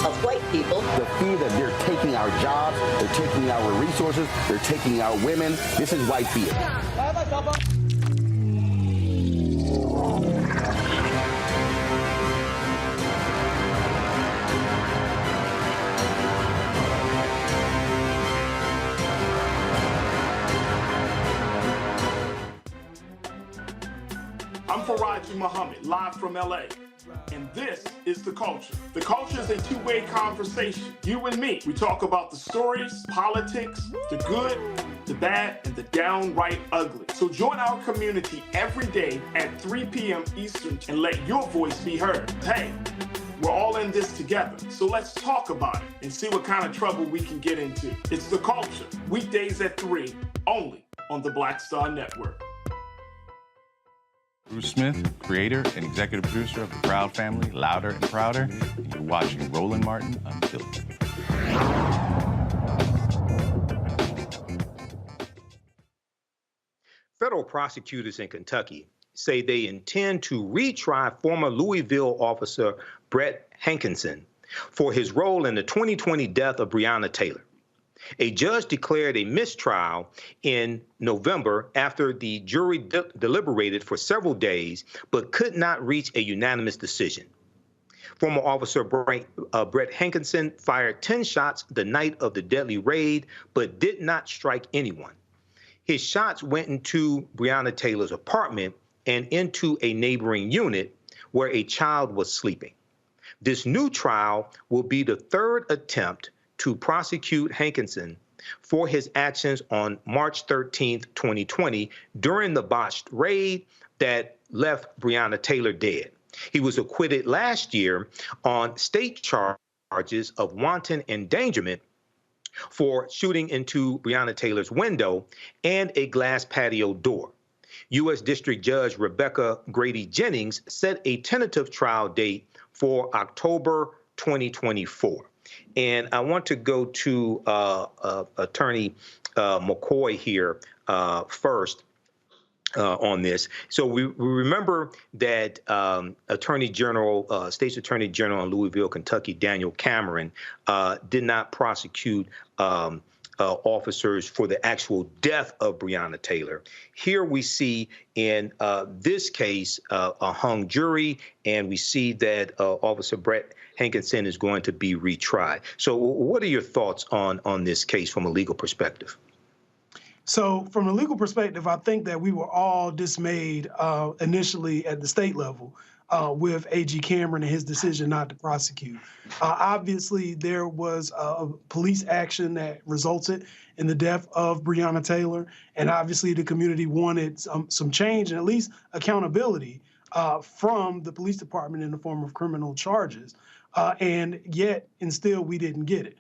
of white people. The fear that they're taking our jobs, they're taking our resources, they're taking our women. This is white fear. I'm Faraji Muhammad, live from LA. And this is The Culture. The Culture is a two-way conversation. You and me. We talk about the stories, politics, the good, the bad, and the downright ugly. So join our community every day at 3 p.m. Eastern and let your voice be heard. Hey, we're all in this together. So let's talk about it and see what kind of trouble we can get into. It's The Culture. Weekdays at 3, only on the Black Star Network. Bruce Smith, creator and executive producer of The Proud Family, Louder and Prouder, and you're watching Roland Martin Unfiltered. Federal prosecutors in Kentucky say they intend to retry former Louisville officer Brett Hankinson for his role in the 2020 death of Breonna Taylor. A judge declared a mistrial in November after the jury deliberated for several days, but could not reach a unanimous decision. Former officer Brett Hankinson fired 10 shots the night of the deadly raid, but did not strike anyone. His shots went into Breonna Taylor's apartment and into a neighboring unit where a child was sleeping. This new trial will be the third attempt to prosecute Hankinson for his actions on March 13th, 2020, during the botched raid that left Breonna Taylor dead. He was acquitted last year on state charges of wanton endangerment for shooting into Breonna Taylor's window and a glass patio door. U.S. District Judge Rebecca Grady Jennings set a tentative trial date for October 2024. And I want to go to Attorney McCoy here first on this. So we remember that State's Attorney General in Louisville, Kentucky, Daniel Cameron, did not prosecute officers for the actual death of Breonna Taylor. Here we see in this case a hung jury, and we see that Officer Brett Hankinson is going to be retried. So what are your thoughts on this case from a legal perspective? So from a legal perspective, I think that we were all dismayed initially at the state level with A.G. Cameron and his decision not to prosecute. Obviously, there was a police action that resulted in the death of Breonna Taylor, and obviously the community wanted some change and at least accountability from the police department in the form of criminal charges, and still we didn't get it.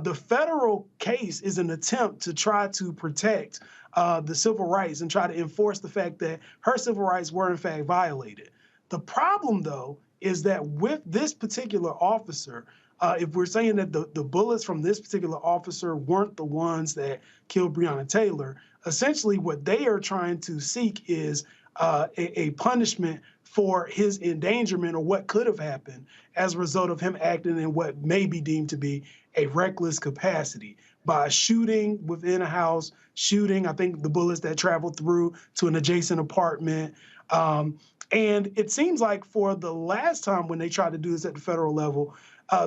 The federal case is an attempt to try to protect the civil rights and try to enforce the fact that her civil rights were in fact violated. The problem, though, is that with this particular officer, if we're saying that the bullets from this particular officer weren't the ones that killed Breonna Taylor, essentially what they are trying to seek is a punishment for his endangerment or what could have happened as a result of him acting in what may be deemed to be a reckless capacity by shooting within a house, shooting, I think, the bullets that traveled through to an adjacent apartment. And it seems like for the last time when they tried to do this at the federal level,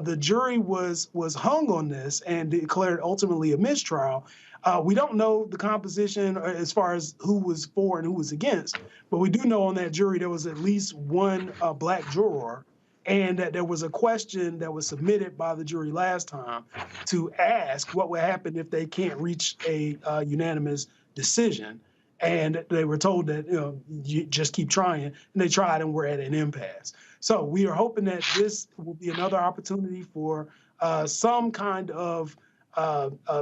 the jury was hung on this and declared ultimately a mistrial. We don't know the composition as far as who was for and who was against, but we do know on that jury there was at least one black juror, and that there was a question that was submitted by the jury last time to ask what would happen if they can't reach a unanimous decision. And they were told that, you just keep trying, and they tried and we're at an impasse. So we are hoping that this will be another opportunity for some kind of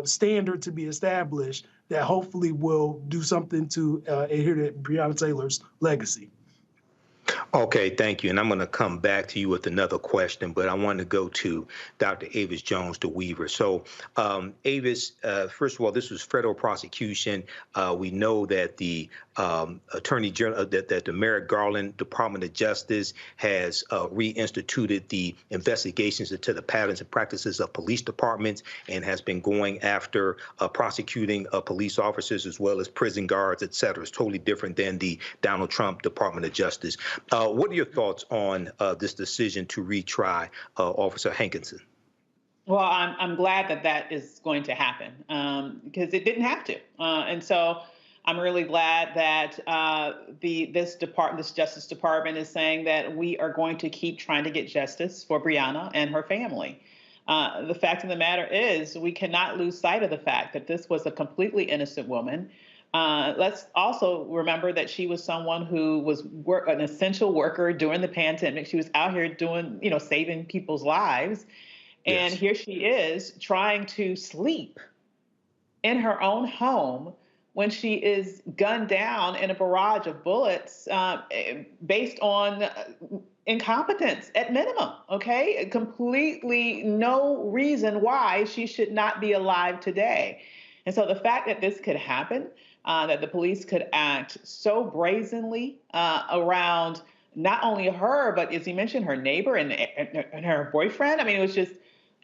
standard to be established that hopefully will do something to adhere to Breonna Taylor's legacy. Okay, thank you. And I'm going to come back to you with another question, but I want to go to Dr. Avis Jones de Weaver. So, Avis, first of all, this was federal prosecution. We know that the Attorney General, that the Merrick Garland Department of Justice has reinstituted the investigations into the patterns and practices of police departments and has been going after prosecuting police officers as well as prison guards, et cetera. It's totally different than the Donald Trump Department of Justice. What are your thoughts on this decision to retry Officer Hankinson? Well, I'm glad that that is going to happen because it didn't have to. And so I'm really glad that this Justice Department is saying that we are going to keep trying to get justice for Breonna and her family. The fact of the matter is we cannot lose sight of the fact that this was a completely innocent woman. Let's also remember that she was someone who was an essential worker during the pandemic. She was out here doing, saving people's lives. And here she is trying to sleep in her own home when she is gunned down in a barrage of bullets based on incompetence at minimum, okay? Completely no reason why she should not be alive today. And so the fact that this could happen, that the police could act so brazenly around not only her, but as you mentioned, her neighbor and her boyfriend. I mean, it was just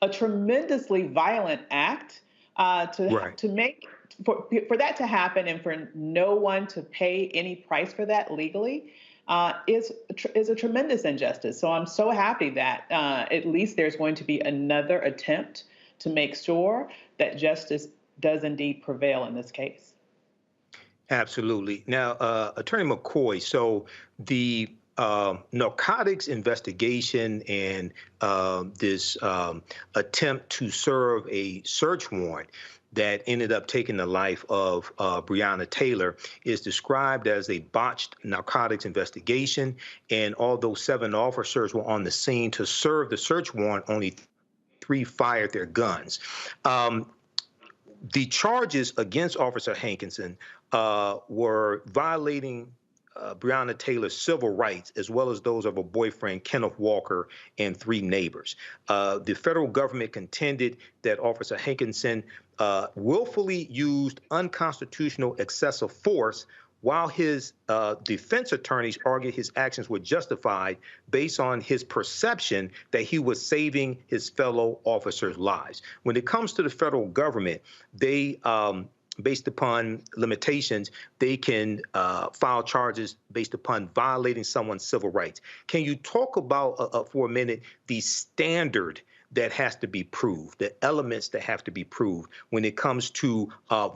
a tremendously violent act to make for that to happen and for no one to pay any price for that legally is a tremendous injustice. So I'm so happy that at least there's going to be another attempt to make sure that justice does indeed prevail in this case. Absolutely. Now, Attorney McCoy, so the narcotics investigation and this attempt to serve a search warrant that ended up taking the life of Breonna Taylor is described as a botched narcotics investigation. And although 7 officers were on the scene to serve the search warrant, only 3 fired their guns. The charges against Officer Hankinson were violating Breonna Taylor's civil rights, as well as those of her boyfriend, Kenneth Walker, and 3 neighbors. The federal government contended that Officer Hankinson willfully used unconstitutional excessive force, while his defense attorneys argued his actions were justified based on his perception that he was saving his fellow officers' lives. When it comes to the federal government, they based upon limitations, they can file charges based upon violating someone's civil rights. Can you talk about, for a minute, the standard that has to be proved, the elements that have to be proved when it comes to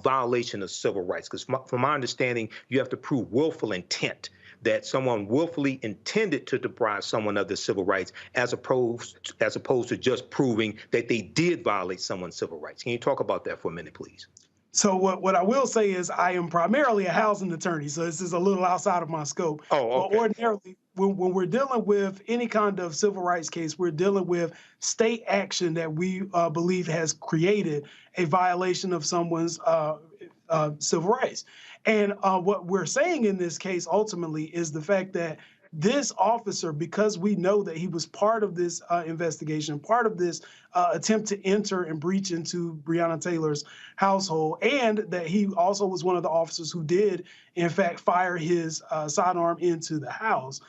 violation of civil rights? Because from my understanding, you have to prove willful intent, that someone willfully intended to deprive someone of their civil rights, as opposed to just proving that they did violate someone's civil rights. Can you talk about that for a minute, please? So what I will say is I am primarily a housing attorney, so this is a little outside of my scope. Oh, okay. But ordinarily, when we're dealing with any kind of civil rights case, we're dealing with state action that we believe has created a violation of someone's civil rights. And what we're saying in this case ultimately is the fact that this officer, because we know that he was part of this investigation, part of this attempt to enter and breach into Breonna Taylor's household, and that he also was one of the officers who did, in fact, fire his sidearm into the house.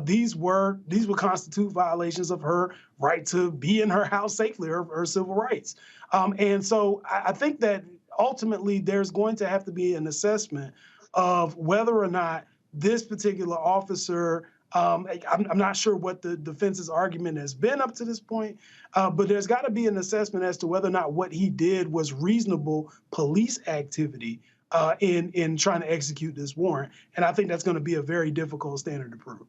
These would constitute violations of her right to be in her house safely, her civil rights. And so I think that ultimately there's going to have to be an assessment of whether or not this particular officer, I'm not sure what the defense's argument has been up to this point, but there's got to be an assessment as to whether or not what he did was reasonable police activity in trying to execute this warrant. And I think that's going to be a very difficult standard to prove.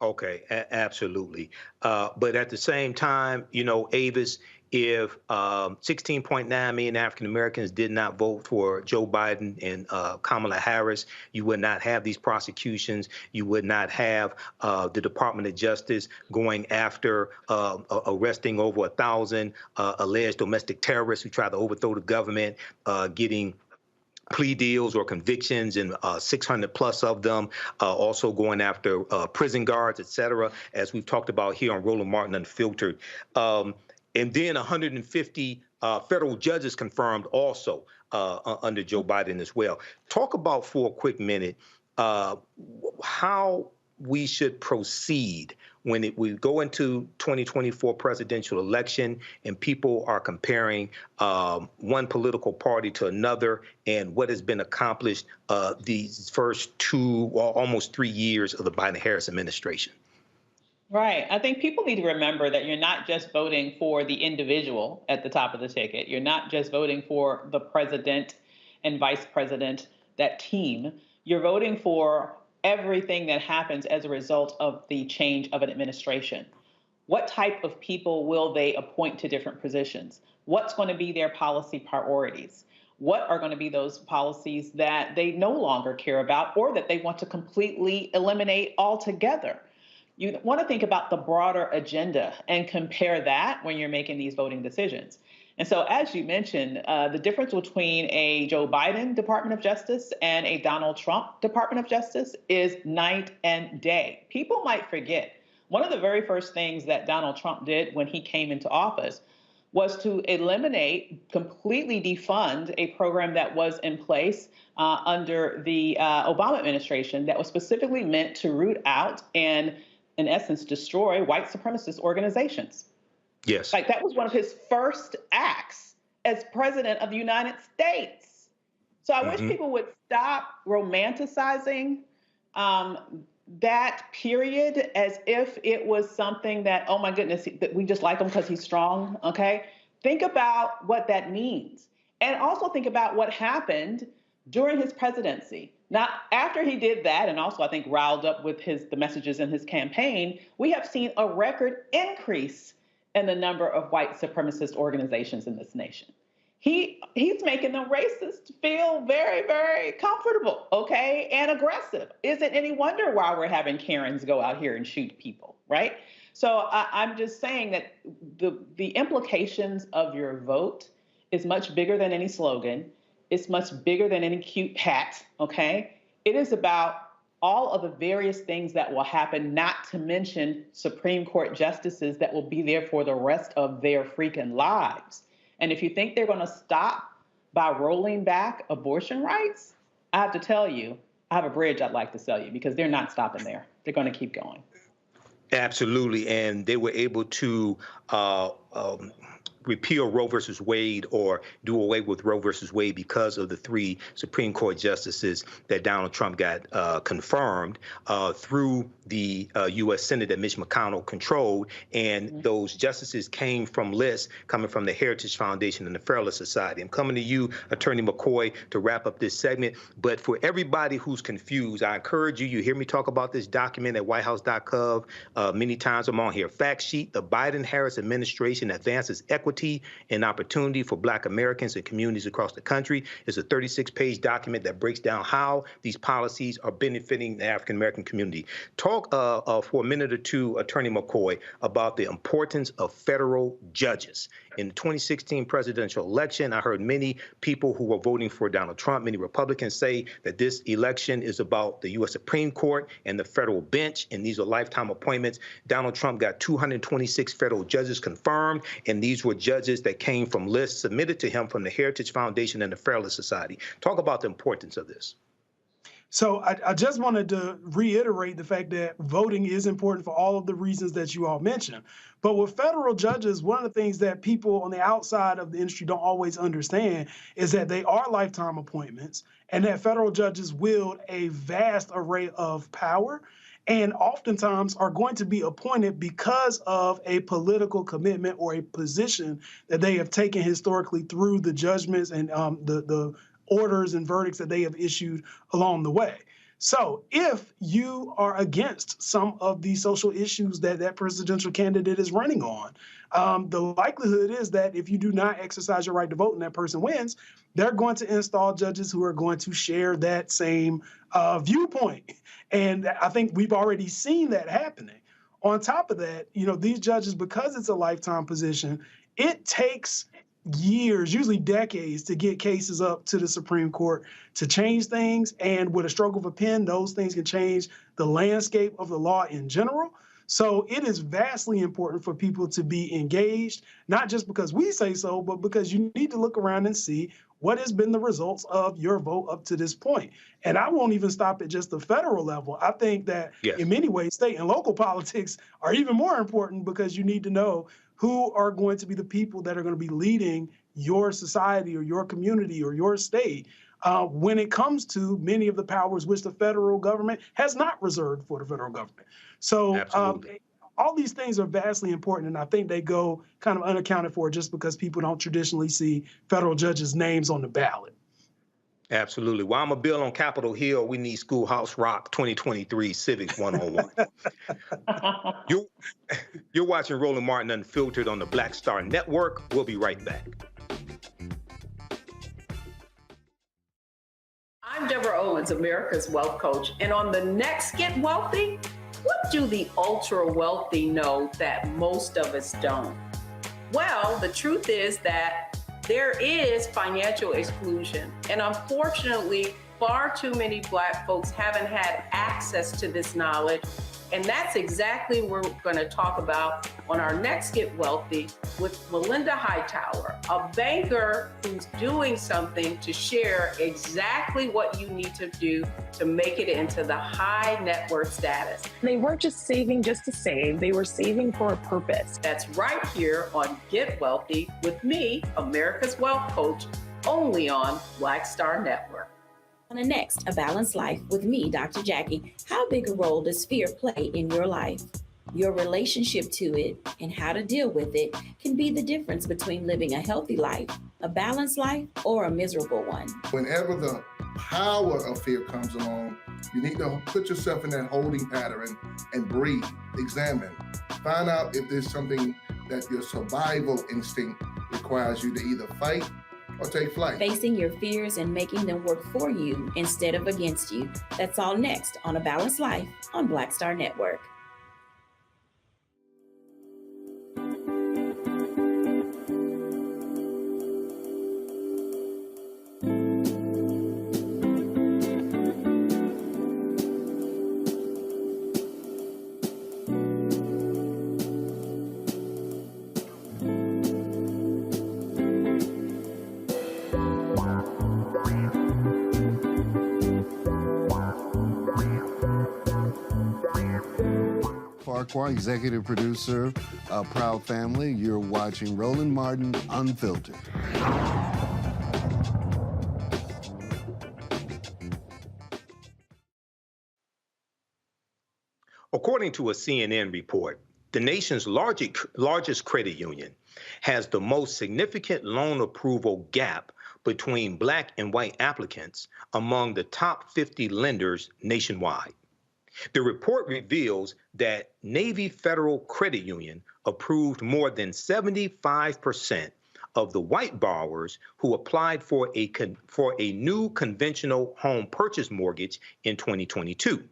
Okay, absolutely. But at the same time, Avis, if 16.9 million African Americans did not vote for Joe Biden and Kamala Harris, you would not have these prosecutions. You would not have the Department of Justice going after arresting over 1,000 alleged domestic terrorists who tried to overthrow the government, getting plea deals or convictions, and 600 plus of them, also going after prison guards, et cetera, as we've talked about here on Roland Martin Unfiltered. And then 150 federal judges confirmed also under Joe Biden as well. Talk about, for a quick minute, how we should proceed when we go into 2024 presidential election and people are comparing one political party to another and what has been accomplished these first 2 or almost 3 years of the Biden-Harris administration. Right. I think people need to remember that you're not just voting for the individual at the top of the ticket. You're not just voting for the president and vice president that team. You're voting for everything that happens as a result of the change of an administration. What type of people will they appoint to different positions? What's going to be their policy priorities? What are going to be those policies that they no longer care about or that they want to completely eliminate altogether? You want to think about the broader agenda and compare that when you're making these voting decisions. And so, as you mentioned, the difference between a Joe Biden Department of Justice and a Donald Trump Department of Justice is night and day. People might forget, one of the very first things that Donald Trump did when he came into office was to eliminate, completely defund a program that was in place under the Obama administration that was specifically meant to root out and, in essence, destroy white supremacist organizations. Yes. Like, that was one of his first acts as president of the United States. So I wish people would stop romanticizing that period as if it was something that, oh my goodness, that we just like him because he's strong, okay? Think about what that means. And also think about what happened during his presidency. Now, after he did that, and also I think riled up with the messages in his campaign, we have seen a record increase in the number of white supremacist organizations in this nation. He's making the racists feel very, very comfortable, okay, and aggressive. Isn't any wonder why we're having Karens go out here and shoot people, right? So I'm just saying that the implications of your vote is much bigger than any slogan. It's much bigger than any cute hat, okay? It is about all of the various things that will happen, not to mention Supreme Court justices that will be there for the rest of their freaking lives. And if you think they're going to stop by rolling back abortion rights, I have to tell you, I have a bridge I'd like to sell you, because they're not stopping there. They're going to keep going. Absolutely. And they were able to repeal Roe versus Wade or do away with Roe versus Wade because of the 3 Supreme Court justices that Donald Trump got confirmed through the U.S. Senate that Mitch McConnell controlled. And those justices came from lists coming from the Heritage Foundation and the Fairless Society. I'm coming to you, Attorney McCoy, to wrap up this segment. But for everybody who's confused, I encourage you, you hear me talk about this document at whitehouse.gov many times. I'm on here. Fact sheet: the Biden-Harris administration advances equity and opportunity for Black Americans and communities across the country. It's a 36-page document that breaks down how these policies are benefiting the African-American community. Talk for a minute or two, Attorney McCoy, about the importance of federal judges. In the 2016 presidential election, I heard many people who were voting for Donald Trump, many Republicans, say that this election is about the U.S. Supreme Court and the federal bench, and these are lifetime appointments. Donald Trump got 226 federal judges confirmed, and these were judges that came from lists submitted to him from the Heritage Foundation and the Fairless Society. Talk about the importance of this. So I just wanted to reiterate the fact that voting is important for all of the reasons that you all mentioned. But with federal judges, one of the things that people on the outside of the industry don't always understand is that they are lifetime appointments and that federal judges wield a vast array of power and oftentimes are going to be appointed because of a political commitment or a position that they have taken historically through the judgments and the orders and verdicts that they have issued along the way. So if you are against some of the social issues that that presidential candidate is running on, the likelihood is that if you do not exercise your right to vote and that person wins, they're going to install judges who are going to share that same viewpoint. And I think we've already seen that happening. On top of that, you know, these judges, because it's a lifetime position, it takes years, usually decades, to get cases up to the Supreme Court to change things. And with a stroke of a pen, those things can change the landscape of the law in general. So it is vastly important for people to be engaged, not just because we say so, but because you need to look around and see what has been the results of your vote up to this point. And I won't even stop at just the federal level. I think that in many ways, state and local politics are even more important, because you need to know who are going to be the people that are going to be leading your society or your community or your state when it comes to many of the powers which the federal government has not reserved for the federal government. So all these things are vastly important, and I think they go kind of unaccounted for just because people don't traditionally see federal judges' names on the ballot. Absolutely. While I'm a bill on Capitol Hill, we need Schoolhouse Rock 2023 Civics 101. You're watching Roland Martin Unfiltered on the Black Star Network. We'll be right back. I'm Deborah Owens, America's Wealth Coach. And on the next Get Wealthy, what do the ultra wealthy know that most of us don't? Well, the truth is that there is financial exclusion. And unfortunately, far too many Black folks haven't had access to this knowledge. And that's exactly what we're going to talk about on our next Get Wealthy with Melinda Hightower, a banker who's doing something to share exactly what you need to do to make it into the high net worth status. They weren't just saving just to save, they were saving for a purpose. That's right here on Get Wealthy with me, America's Wealth Coach, only on Black Star Network. On the next, A Balanced Life with me, Dr. Jackie. How big a role does fear play in your life? Your relationship to it and how to deal with it can be the difference between living a healthy life, a balanced life, or a miserable one. Whenever the power of fear comes along, you need to put yourself in that holding pattern and breathe, examine, find out if there's something that your survival instinct requires you to either fight or take flight. Facing your fears and making them work for you instead of against you. That's all next on A Balanced Life on Black Star Network. Executive producer, Proud Family. You're watching Roland Martin Unfiltered. According to a CNN report, the nation's largest credit union has the most significant loan approval gap between Black and white applicants among the top 50 lenders nationwide. The report reveals that Navy Federal Credit Union approved more than 75% of the white borrowers who applied for a new conventional home purchase mortgage in 2022.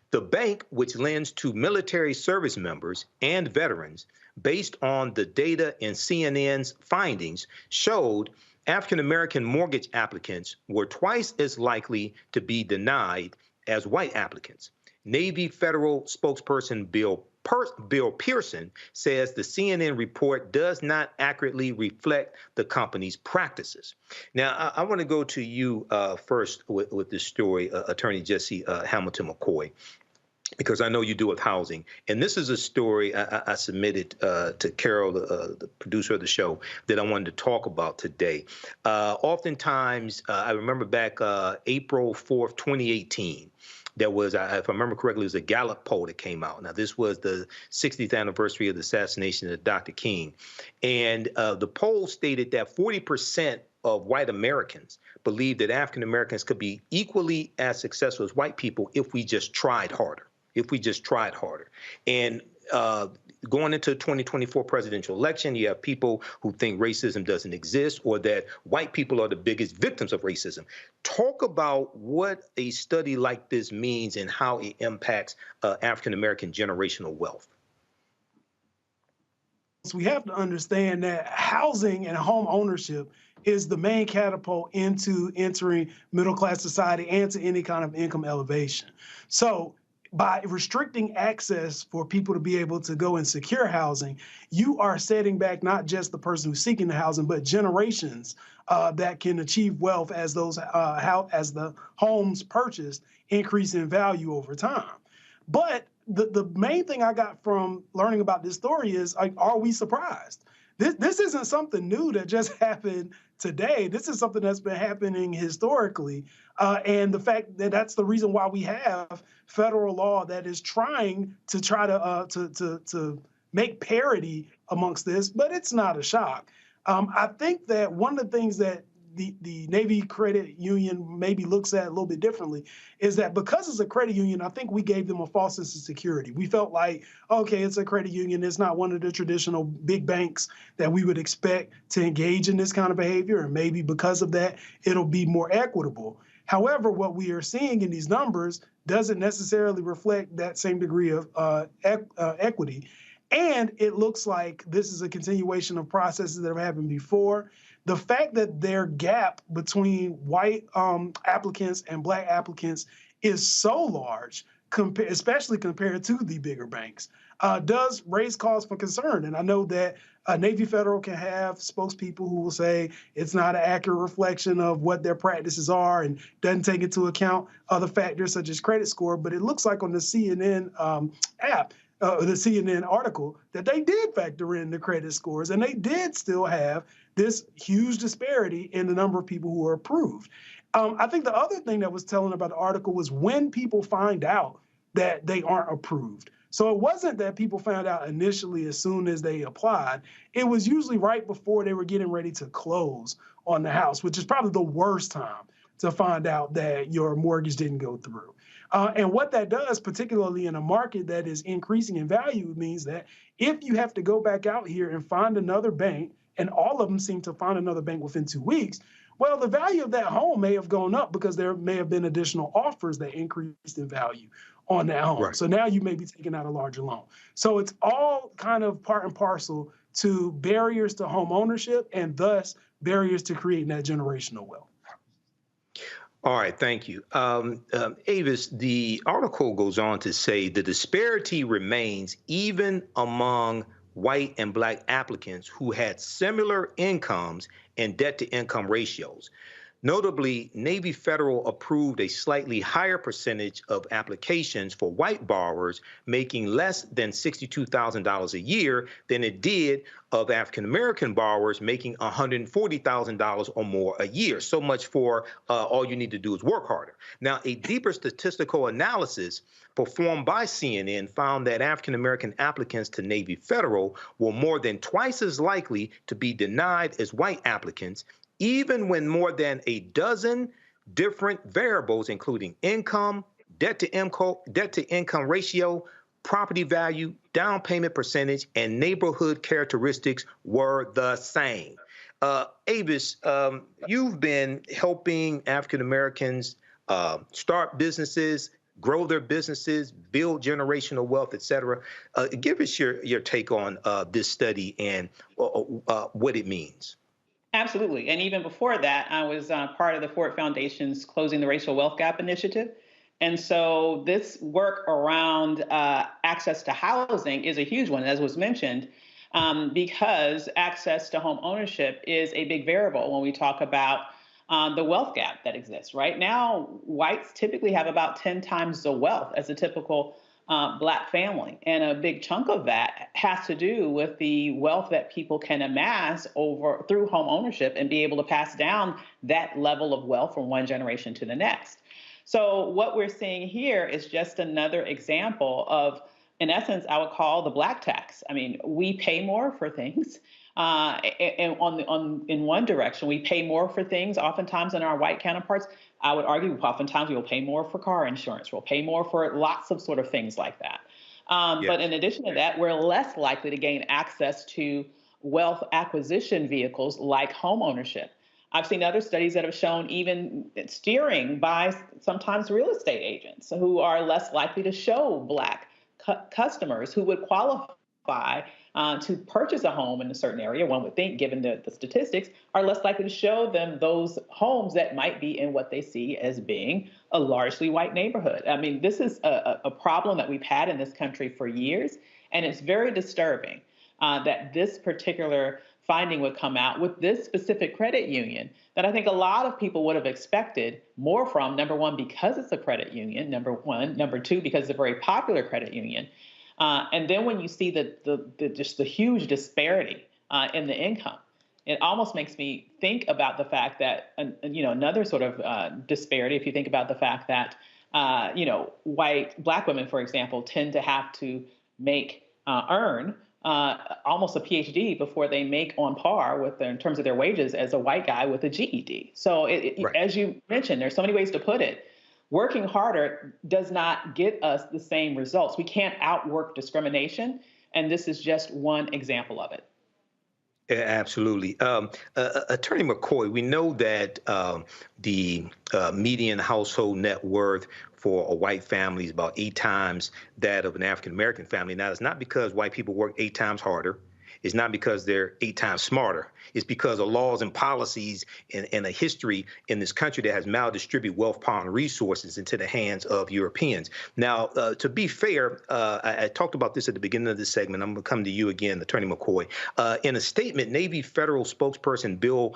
The bank, which lends to military service members and veterans, based on the data in CNN's findings, showed African-American mortgage applicants were twice as likely to be denied as white applicants. Navy Federal spokesperson Bill Pearson says the CNN report does not accurately reflect the company's practices. Now, I want to go to you first with this story, Attorney Jesse Hamilton McCoy, because I know you deal with housing. And this is a story I submitted to Carol, the producer of the show, that I wanted to talk about today. Oftentimes, I remember back April 4th, 2018, there was, if I remember correctly, it was a Gallup poll that came out. Now, this was the 60th anniversary of the assassination of Dr. King. And the poll stated that 40% of white Americans believe that African Americans could be equally as successful as white people if we just tried harder. And going into the 2024 presidential election, you have people who think racism doesn't exist or that white people are the biggest victims of racism. Talk about what a study like this means and how it impacts African-American generational wealth. So we have to understand that housing and home ownership is the main catapult into entering middle-class society and to any kind of income elevation. So by restricting access for people to be able to go and secure housing, you are setting back not just the person who's seeking the housing, but generations that can achieve wealth as as the homes purchased increase in value over time. But the main thing I got from learning about this story is, like, are we surprised? This isn't something new that just happened today. This is something that's been happening historically. And the fact that that's the reason why we have federal law that is trying to make parity amongst this, but it's not a shock. I think that one of the things that the Navy Credit Union maybe looks at a little bit differently is that because it's a credit union, I think we gave them a false sense of security. We felt like, okay, it's a credit union. It's not one of the traditional big banks that we would expect to engage in this kind of behavior. And maybe because of that, it'll be more equitable. However, what we are seeing in these numbers doesn't necessarily reflect that same degree of equity. And it looks like this is a continuation of processes that have happened before. The fact that their gap between white applicants and black applicants is so large, especially compared to the bigger banks, does raise cause for concern. And I know that Navy Federal can have spokespeople who will say it's not an accurate reflection of what their practices are and doesn't take into account other factors such as credit score. But it looks like on the CNN app, the CNN article, that they did factor in the credit scores, and they did still have this huge disparity in the number of people who are approved. I think the other thing that was telling about the article was when people find out that they aren't approved. So it wasn't that people found out initially as soon as they applied. It was usually right before they were getting ready to close on the house, which is probably the worst time to find out that your mortgage didn't go through. And what that does, particularly in a market that is increasing in value, means that if you have to go back out here and find another bank, and all of them seem to find another bank within 2 weeks, well, the value of that home may have gone up because there may have been additional offers that increased in value on that home. Right. So now you may be taking out a larger loan. So it's all kind of part and parcel to barriers to home ownership and thus barriers to creating that generational wealth. All right, thank you. Avis, the article goes on to say the disparity remains even among white and black applicants who had similar incomes and debt-to-income ratios. Notably, Navy Federal approved a slightly higher percentage of applications for white borrowers making less than $62,000 a year than it did of African-American borrowers making $140,000 or more a year. So much for all you need to do is work harder. Now, a deeper statistical analysis performed by CNN found that African-American applicants to Navy Federal were more than twice as likely to be denied as white applicants, even when more than a dozen different variables, including income, debt-to-income ratio, property value, down payment percentage, and neighborhood characteristics were the same. Avis, you've been helping African Americans start businesses, grow their businesses, build generational wealth, et cetera. Give us your take on this study and what it means. Absolutely. And even before that, I was part of the Ford Foundation's Closing the Racial Wealth Gap initiative. And so this work around access to housing is a huge one, as was mentioned, because access to home ownership is a big variable when we talk about the wealth gap that exists. Right now, whites typically have about 10 times the wealth as a typical Black family. And a big chunk of that has to do with the wealth that people can amass through home ownership and be able to pass down that level of wealth from one generation to the next. So what we're seeing here is just another example of, in essence, I would call the Black tax. I mean, we pay more for things. And in one direction, we pay more for things oftentimes than our white counterparts. I would argue oftentimes we'll pay more for car insurance. We'll pay more for lots of sort of things like that. Yes. But in addition to that, we're less likely to gain access to wealth acquisition vehicles like home ownership. I've seen other studies that have shown even steering by sometimes real estate agents who are less likely to show Black customers who would qualify to purchase a home in a certain area, one would think, given the statistics, are less likely to show them those homes that might be in what they see as being a largely white neighborhood. I mean, this is a problem that we've had in this country for years, and it's very disturbing that this particular finding would come out with this specific credit union that I think a lot of people would have expected more from, number one, because it's a credit union, number one, number two, because it's a very popular credit union. And then when you see just the huge disparity in the income, it almost makes me think about the fact that, another sort of disparity, if you think about the fact that, Black women, for example, tend to have to earn almost a PhD before they make on par with, in terms of their wages, as a white guy with a GED. So as you mentioned, there's so many ways to put it. Working harder does not get us the same results. We can't outwork discrimination, and this is just one example of it. Yeah, absolutely. Attorney McCoy, we know that the median household net worth for a white family is about 8 times that of an African-American family. Now, it's not because white people work 8 times harder. It's not because they're 8 times smarter. It's because of laws and policies and a history in this country that has maldistributed wealth, power, and resources into the hands of Europeans. Now, to be fair, I talked about this at the beginning of this segment. I'm going to come to you again, Attorney McCoy. In a statement, Navy Federal spokesperson Bill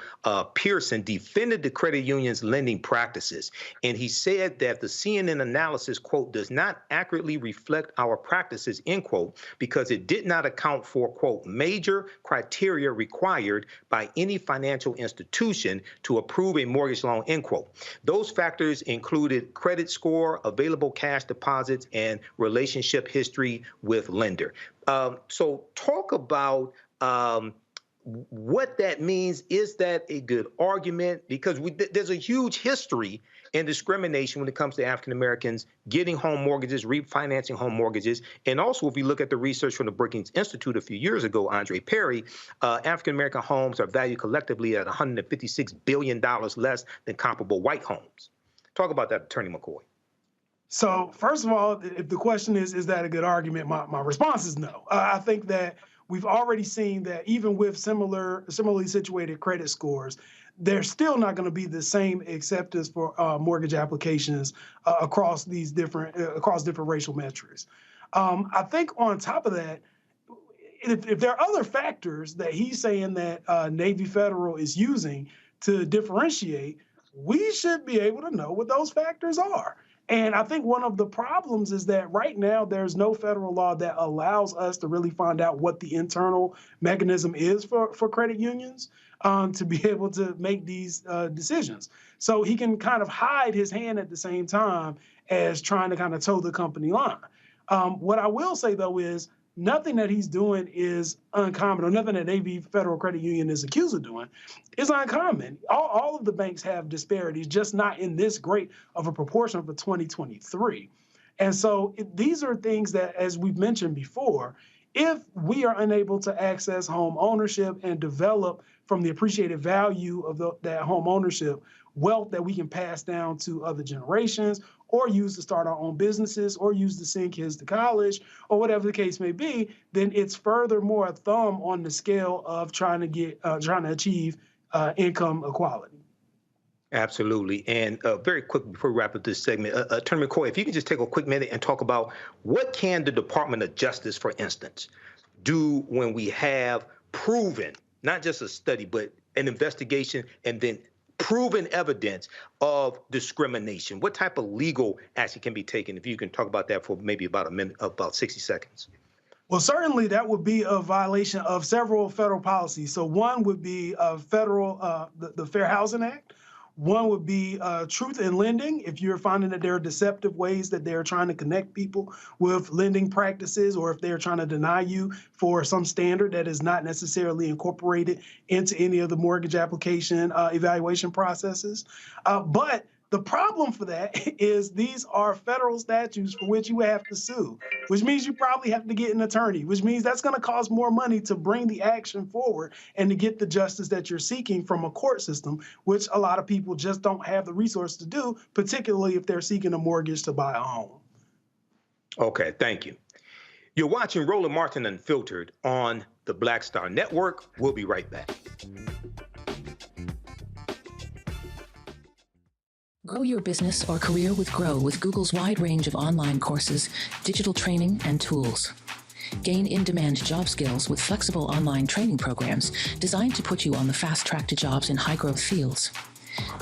Pearson defended the credit union's lending practices. And he said that the CNN analysis, quote, does not accurately reflect our practices, end quote, because it did not account for, quote, major criteria required by any financial institution to approve a mortgage loan, end quote. Those factors included credit score, available cash deposits, and relationship history with lender. So talk about what that means. Is that a good argument? Because there's a huge history in discrimination when it comes to African Americans getting home mortgages, refinancing home mortgages. And also, if we look at the research from the Brookings Institute a few years ago, Andre Perry, African American homes are valued collectively at $156 billion less than comparable white homes. Talk about that, Attorney McCoy. So first of all, if the question is that a good argument, my response is no. I think that we've already seen that even with similarly situated credit scores, there's still not going to be the same acceptance for mortgage applications across different racial metrics. I think on top of that, if there are other factors that he's saying that Navy Federal is using to differentiate, we should be able to know what those factors are. And I think one of the problems is that right now there's no federal law that allows us to really find out what the internal mechanism is for credit unions to be able to make these decisions. So he can kind of hide his hand at the same time as trying to kind of toe the company line. What I will say, though, is nothing that he's doing is uncommon, or nothing that Navy Federal Credit Union is accused of doing is uncommon. All of the banks have disparities, just not in this great of a proportion for 2023. And so these are things that, as we've mentioned before, if we are unable to access home ownership and develop from the appreciated value of that home ownership wealth that we can pass down to other generations, or use to start our own businesses, or use to send kids to college, or whatever the case may be, then it's furthermore a thumb on the scale of trying to achieve income equality. Absolutely. And very quick before we wrap up this segment, Attorney McCoy, if you can just take a quick minute and talk about what can the Department of Justice, for instance, do when we have proven, not just a study, but an investigation and then proven evidence of discrimination? What type of legal action can be taken? If you can talk about that for maybe about a minute, about 60 seconds. Well, certainly that would be a violation of several federal policies. So one would be the Fair Housing Act. One would be truth in lending. If you're finding that there are deceptive ways that they're trying to connect people with lending practices, or if they're trying to deny you for some standard that is not necessarily incorporated into any of the mortgage application evaluation processes. But the problem for that is these are federal statutes for which you have to sue, which means you probably have to get an attorney, which means that's going to cost more money to bring the action forward and to get the justice that you're seeking from a court system, which a lot of people just don't have the resource to do, particularly if they're seeking a mortgage to buy a home. Okay, thank you. You're watching Roland Martin Unfiltered on the Black Star Network. We'll be right back. Grow your business or career with Grow with Google's wide range of online courses, digital training, and tools. Gain in-demand job skills with flexible online training programs designed to put you on the fast track to jobs in high-growth fields.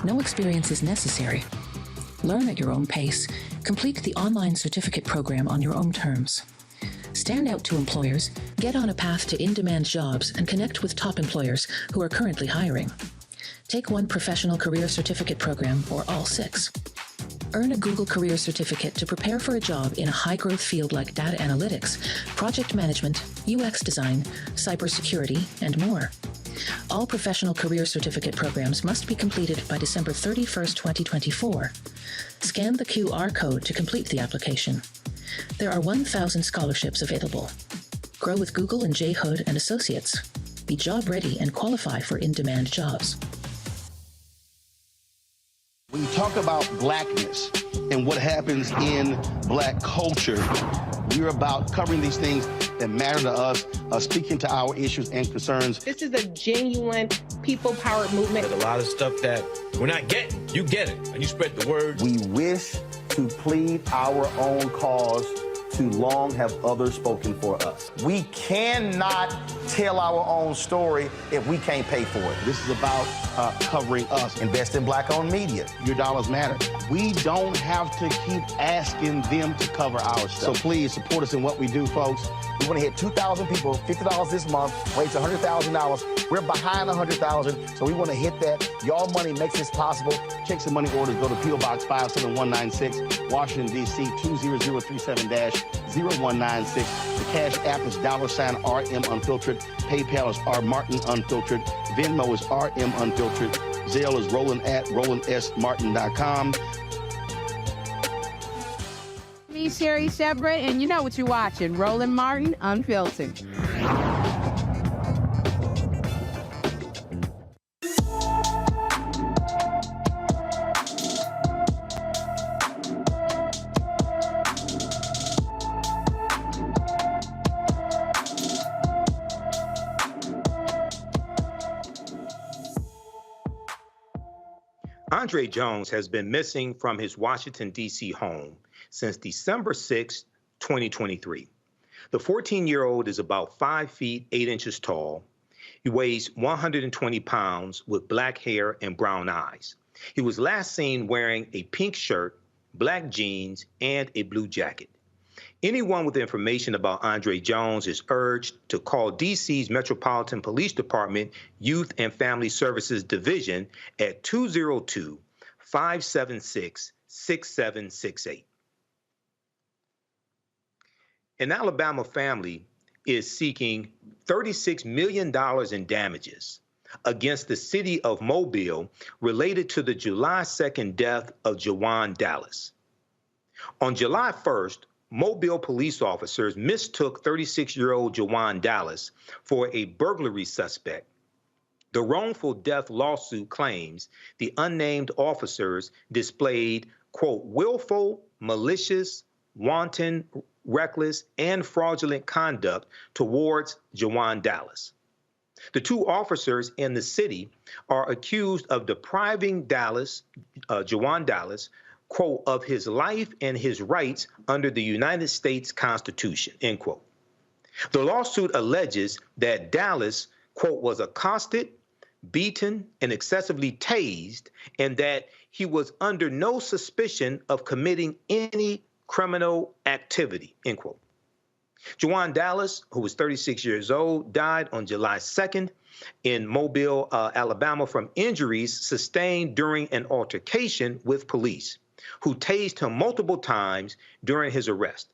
No experience is necessary. Learn at your own pace. Complete the online certificate program on your own terms. Stand out to employers, get on a path to in-demand jobs, and connect with top employers who are currently hiring. Take one professional career certificate program or all 6. Earn a Google Career Certificate to prepare for a job in a high-growth field like data analytics, project management, UX design, cybersecurity, and more. All professional career certificate programs must be completed by December 31st, 2024. Scan the QR code to complete the application. There are 1,000 scholarships available. Grow with Google and J. Hood and Associates. Be job ready and qualify for in-demand jobs. When you talk about blackness and what happens in black culture, we're about covering these things that matter to us, speaking to our issues and concerns. This is a genuine people-powered movement. There's a lot of stuff that we're not getting. You get it, and you spread the word. We wish to plead our own cause. Too long have others spoken for us. We cannot tell our own story if we can't pay for it. This is about covering us. Invest in black-owned media. Your dollars matter. We don't have to keep asking them to cover our stuff. So please support us in what we do, folks. We want to hit 2,000 people, $50 this month, raise $100,000. We're behind 100,000, so we want to hit that. Y'all money makes this possible. Check some money orders. Go to P.O. Box 57196, Washington, D.C. 20037-0196. The Cash App is $RM Unfiltered. PayPal is R Martin Unfiltered. Venmo is RM Unfiltered. Zelle is Roland at RolandSMartin.com. Me, Sherry Shepard, and you know what you're watching, Roland Martin Unfiltered. Andre Jones has been missing from his Washington, D.C. home since December 6, 2023. The 14-year-old is about 5 feet 8 inches tall. He weighs 120 pounds with black hair and brown eyes. He was last seen wearing a pink shirt, black jeans, and a blue jacket. Anyone with information about Andre Jones is urged to call DC's Metropolitan Police Department Youth and Family Services Division at 202-576-6768. An Alabama family is seeking $36 million in damages against the city of Mobile related to the July 2nd death of Jawan Dallas. On July 1st, Mobile police officers mistook 36-year-old Jawan Dallas for a burglary suspect. The wrongful death lawsuit claims the unnamed officers displayed, quote, willful, malicious, wanton, reckless, and fraudulent conduct towards Jawan Dallas. The two officers in the city are accused of depriving Jawan Dallas, quote, of his life and his rights under the United States Constitution, end quote. The lawsuit alleges that Dallas, quote, was accosted, beaten, and excessively tased, and that he was under no suspicion of committing any criminal activity, end quote. Jawan Dallas, who was 36 years old, died on July 2nd in Mobile, Alabama, from injuries sustained during an altercation with police, who tased him multiple times during his arrest.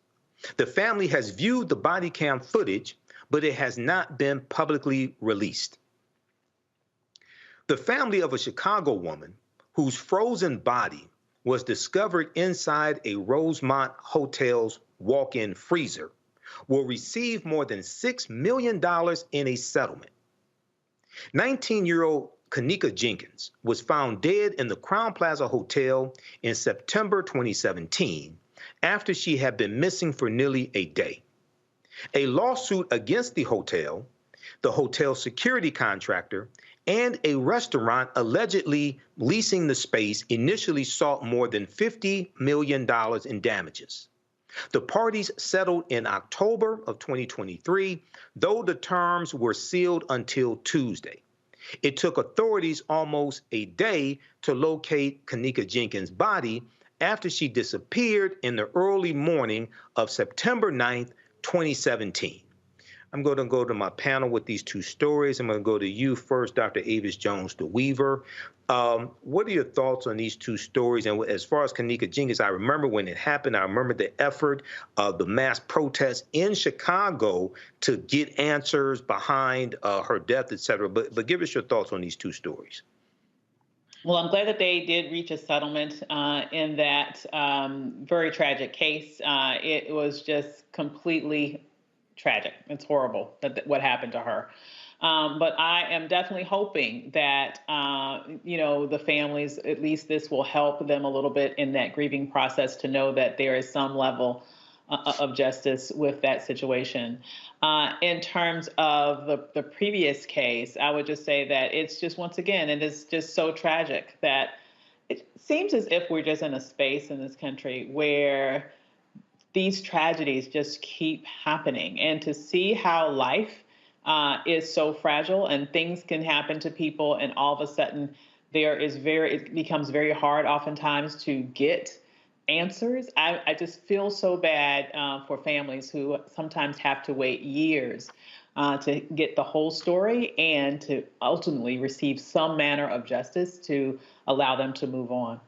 The family has viewed the body cam footage, but it has not been publicly released. The family of a Chicago woman whose frozen body was discovered inside a Rosemont Hotel's walk-in freezer will receive more than $6 million in a settlement. 19-year-old Kanika Jenkins was found dead in the Crown Plaza Hotel in September 2017 after she had been missing for nearly a day. A lawsuit against the hotel security contractor, and a restaurant allegedly leasing the space initially sought more than $50 million in damages. The parties settled in October of 2023, though the terms were sealed until Tuesday. It took authorities almost a day to locate Kanika Jenkins' body after she disappeared in the early morning of September 9th, 2017. I'm going to go to my panel with these two stories. I'm going to go to you first, Dr. Avis Jones de Weaver. What are your thoughts on these two stories? And as far as Kenneka Jenkins, I remember when it happened. I remember the effort of the mass protests in Chicago to get answers behind her death, et cetera. But give us your thoughts on these two stories. Well, I'm glad that they did reach a settlement in that very tragic case. It was just completely tragic. It's horrible what happened to her. But I am definitely hoping that, the families, at least this will help them a little bit in that grieving process to know that there is some level of justice with that situation. In terms of the previous case, I would just say that it's just, once again, it is just so tragic that it seems as if we're just in a space in this country where these tragedies just keep happening. And to see how life is so fragile and things can happen to people, and all of a sudden it becomes very hard oftentimes to get answers. I just feel so bad for families who sometimes have to wait years to get the whole story and to ultimately receive some manner of justice to allow them to move on.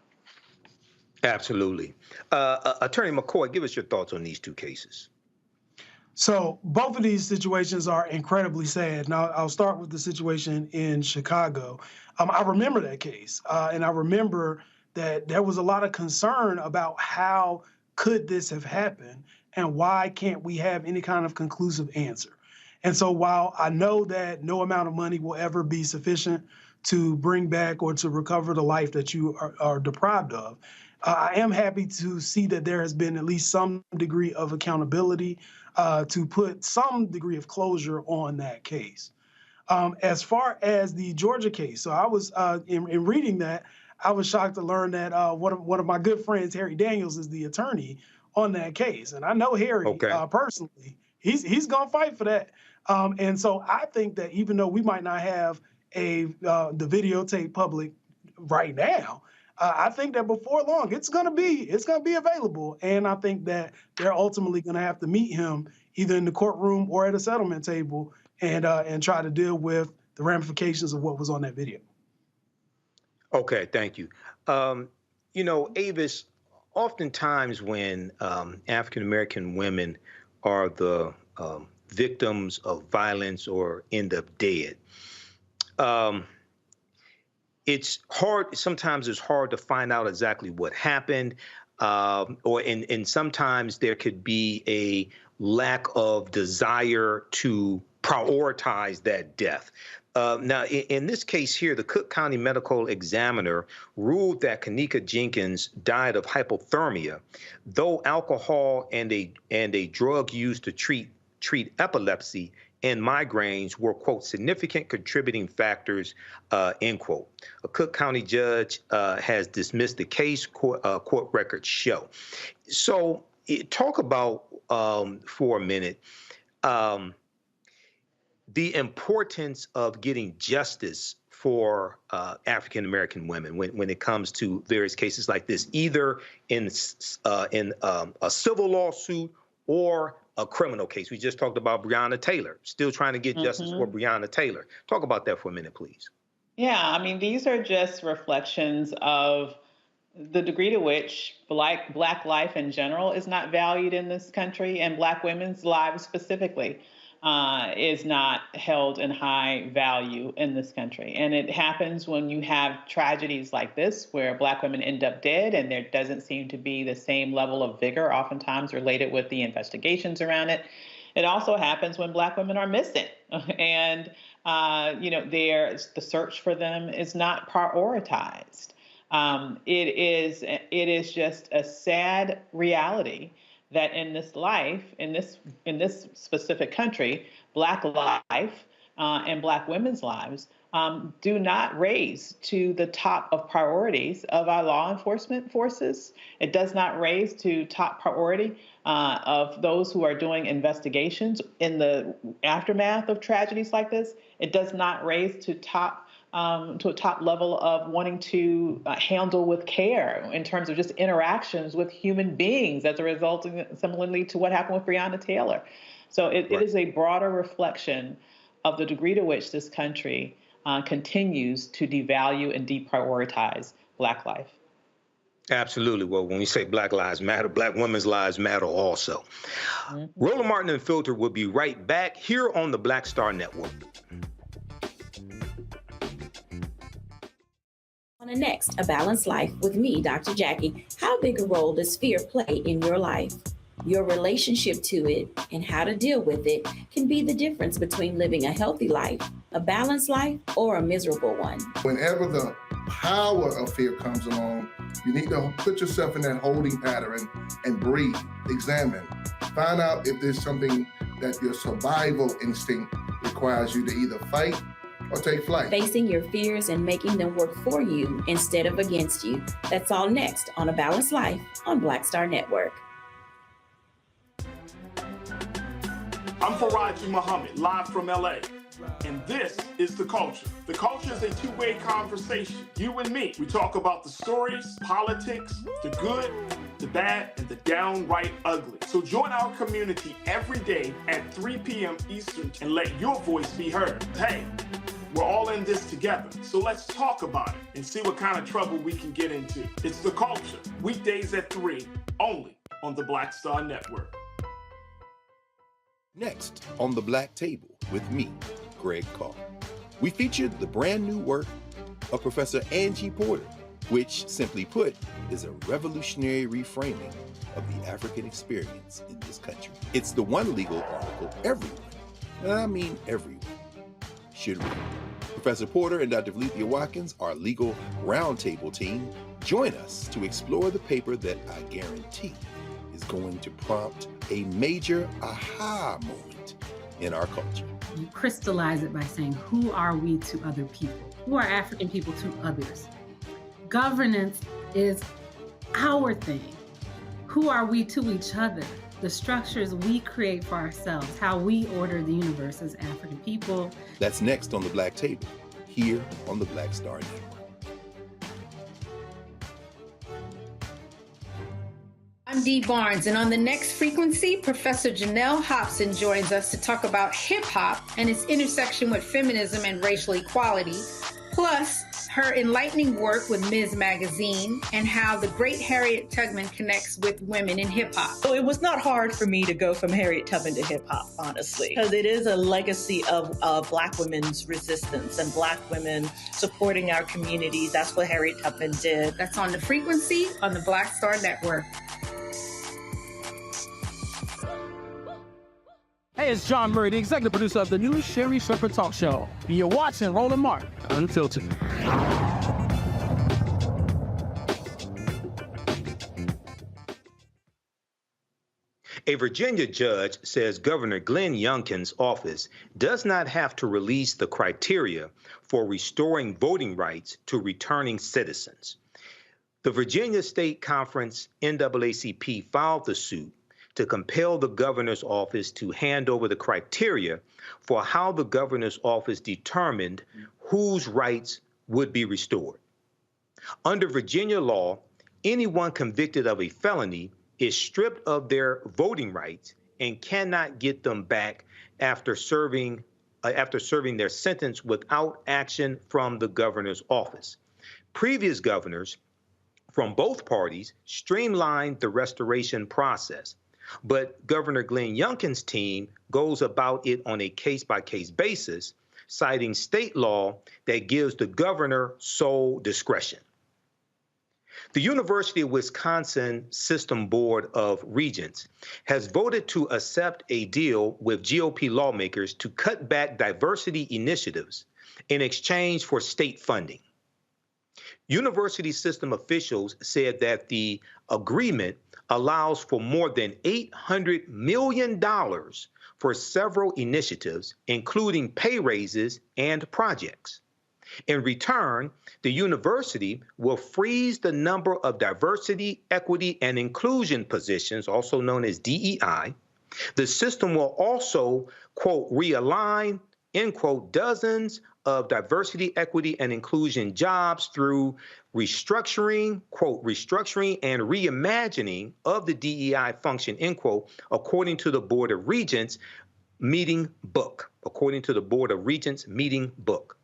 Absolutely. Attorney McCoy, give us your thoughts on these two cases. So both of these situations are incredibly sad. Now, I'll start with the situation in Chicago. I remember that case, and I remember that there was a lot of concern about how could this have happened and why can't we have any kind of conclusive answer. And so while I know that no amount of money will ever be sufficient to bring back or to recover the life that you are deprived of, I am happy to see that there has been at least some degree of accountability to put some degree of closure on that case. As far as the Georgia case, so I was, in reading that, I was shocked to learn that one of my good friends, Harry Daniels, is the attorney on that case. And I know Harry personally. He's going to fight for that. And so I think that even though we might not have the videotape public right now, I think that before long it's gonna be available, and I think that they're ultimately gonna have to meet him either in the courtroom or at a settlement table and try to deal with the ramifications of what was on that video. Okay, thank you. Avis, oftentimes when African American women are the victims of violence or end up dead, it's hard. Sometimes it's hard to find out exactly what happened, and sometimes there could be a lack of desire to prioritize that death. Now, in this case here, the Cook County Medical Examiner ruled that Kenneka Jenkins died of hypothermia, though alcohol and a drug used to treat epilepsy and migraines were, quote, significant contributing factors, end quote. A Cook County judge has dismissed the case, court records show. So talk about, for a minute, the importance of getting justice for African-American women when it comes to various cases like this, either in a civil lawsuit or a criminal case. We just talked about Breonna Taylor, still trying to get justice for Breonna Taylor. Talk about that for a minute, please. Yeah, I mean, these are just reflections of the degree to which Black life in general is not valued in this country, and Black women's lives specifically is not held in high value in this country. And it happens when you have tragedies like this, where Black women end up dead, and there doesn't seem to be the same level of vigor oftentimes related with the investigations around it. It also happens when Black women are missing, and the search for them is not prioritized. It is just a sad reality that in this life, in this specific country, Black life and Black women's lives do not raise to the top of priorities of our law enforcement forces. It does not raise to top priority of those who are doing investigations in the aftermath of tragedies like this. It does not raise to top to a top level of wanting to handle with care in terms of just interactions with human beings as a result of, similarly to what happened with Breonna Taylor. So it is a broader reflection of the degree to which this country continues to devalue and deprioritize Black life. Absolutely. Well, when we say Black Lives Matter, Black women's lives matter also. Roland Martin Unfiltered will be right back here on the Black Star Network. On the next A Balanced Life with me, Dr. Jackie, how big a role does fear play in your life? Your relationship to it and how to deal with it can be the difference between living a healthy life, a balanced life, or a miserable one. Whenever the power of fear comes along, you need to put yourself in that holding pattern and breathe, examine, find out if there's something that your survival instinct requires you to either fight or take flight. Facing your fears and making them work for you instead of against you. That's all next on A Balanced Life on Black Star Network. I'm Faraji Muhammad, live from LA. And this is The Culture. The Culture is a two-way conversation. You and me. We talk about the stories, politics, the good, the bad, and the downright ugly. So join our community every day at 3 p.m. Eastern and let your voice be heard. Hey, we're all in this together. So let's talk about it and see what kind of trouble we can get into. It's The Culture, weekdays at 3, only on the Black Star Network. Next on The Black Table with me, Greg Carr. We featured the brand new work of Professor Angie Porter, which, simply put, is a revolutionary reframing of the African experience in this country. It's the one legal article everyone, and I mean everyone, should read. Professor Porter and Dr. Valencia Watkins, our legal roundtable team, join us to explore the paper that I guarantee is going to prompt a major aha moment in our culture. You crystallize it by saying, who are we to other people? Who are African people to others? Governance is our thing. Who are we to each other? The structures we create for ourselves, how we order the universe as African people. That's next on The Black Table, here on the Black Star Network. I'm Dee Barnes, and on the next frequency, Professor Janelle Hobson joins us to talk about hip-hop and its intersection with feminism and racial equality, plus her enlightening work with Ms. Magazine and how the great Harriet Tubman connects with women in hip-hop. So it was not hard for me to go from Harriet Tubman to hip-hop, honestly, because it is a legacy of Black women's resistance and Black women supporting our communities. That's what Harriet Tubman did. That's on the frequency on the Black Star Network. Hey, it's John Murray, the executive producer of the new Sherry Shepherd Talk Show. And you're watching Roland Martin Unfiltered. A Virginia judge says Governor Glenn Youngkin's office does not have to release the criteria for restoring voting rights to returning citizens. The Virginia State Conference NAACP filed the suit to compel the governor's office to hand over the criteria for how the governor's office determined whose rights would be restored. Under Virginia law, anyone convicted of a felony is stripped of their voting rights and cannot get them back after serving their sentence without action from the governor's office. Previous governors from both parties streamlined the restoration process, but Governor Glenn Youngkin's team goes about it on a case-by-case basis, citing state law that gives the governor sole discretion. The University of Wisconsin System Board of Regents has voted to accept a deal with GOP lawmakers to cut back diversity initiatives in exchange for state funding. University system officials said that the agreement allows for more than $800 million for several initiatives, including pay raises and projects. In return, the university will freeze the number of diversity, equity, and inclusion positions, also known as DEI. The system will also, quote, realign, end quote, dozens of diversity, equity, and inclusion jobs through restructuring, quote, restructuring and reimagining of the DEI function, end quote, according to the Board of Regents meeting book, according to the Board of Regents meeting book.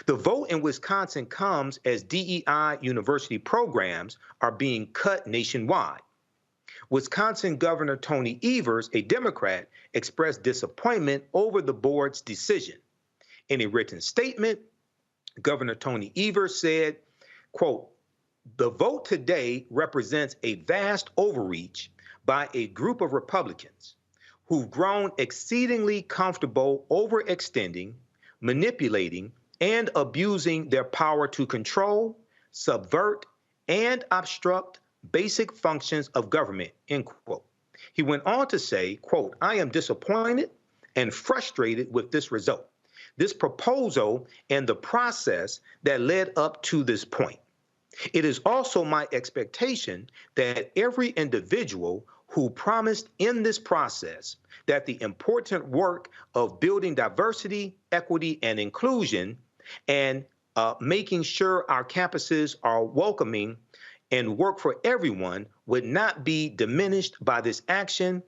The vote in Wisconsin comes as DEI university programs are being cut nationwide. Wisconsin Governor Tony Evers, a Democrat, expressed disappointment over the board's decision. In a written statement, Governor Tony Evers said, quote, "The vote today represents a vast overreach by a group of Republicans who've grown exceedingly comfortable overextending, manipulating, and abusing their power to control, subvert, and obstruct basic functions of government," end quote. He went on to say, quote, "I am disappointed and frustrated with this result, this proposal, and the process that led up to this point. It is also my expectation that every individual who promised in this process that the important work of building diversity, equity, and inclusion and making sure our campuses are welcoming and work for everyone would not be diminished by this action.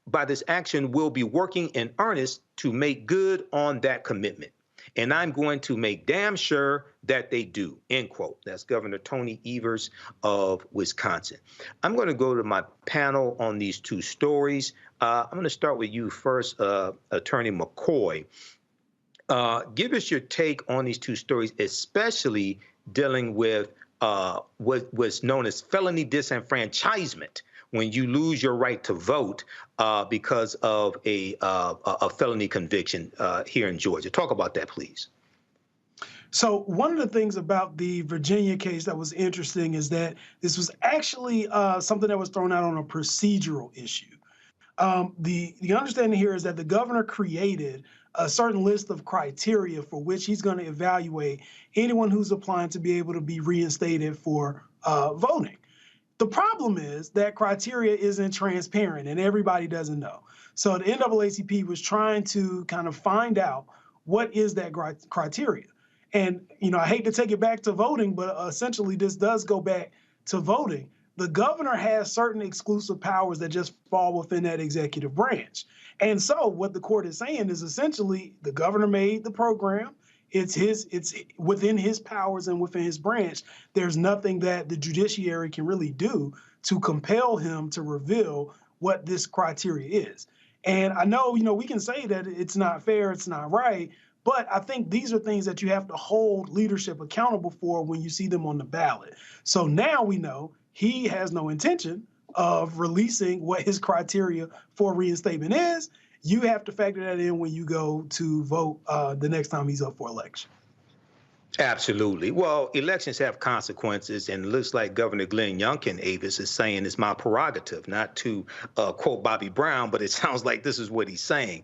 By this action, we'll be working in earnest to make good on that commitment. And I'm going to make damn sure that they do," end quote. That's Governor Tony Evers of Wisconsin. I'm going to go to my panel on these two stories. I'm going to start with you first, Attorney McCoy. Give us your take on these two stories, especially dealing with what's known as felony disenfranchisement, when you lose your right to vote because of a felony conviction here in Georgia. Talk about that, please. So one of the things about the Virginia case that was interesting is that this was actually something that was thrown out on a procedural issue. The understanding here is that the governor created a certain list of criteria for which he's going to evaluate anyone who's applying to be able to be reinstated for voting. The problem is that criteria isn't transparent and everybody doesn't know. So the NAACP was trying to kind of find out what is that criteria. And, you know, I hate to take it back to voting, but essentially this does go back to voting. The governor has certain exclusive powers that just fall within that executive branch. And so what the court is saying is essentially the governor made the program. It's within his powers and within his branch. There's nothing that the judiciary can really do to compel him to reveal what this criteria is. And I know, you know, we can say that it's not fair, it's not right, but I think these are things that you have to hold leadership accountable for when you see them on the ballot. So now we know he has no intention of releasing what his criteria for reinstatement is. You have to factor that in when you go to vote the next time he's up for election. Absolutely. Well, elections have consequences, and it looks like Governor Glenn Youngkin Avis is saying it's my prerogative, not to quote Bobby Brown, but it sounds like this is what he's saying.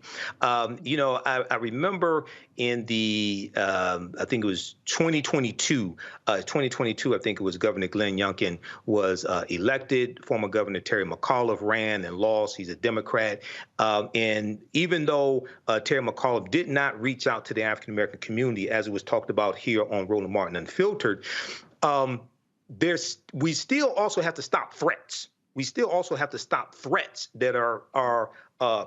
You know, I remember in the, I think it was 2022, I think it was Governor Glenn Youngkin was elected. Former Governor Terry McAuliffe ran and lost. He's a Democrat. And even though Terry McAuliffe did not reach out to the African-American community, as it was talked about here on Roland Martin Unfiltered, we still also have to stop threats. We still also have to stop threats that are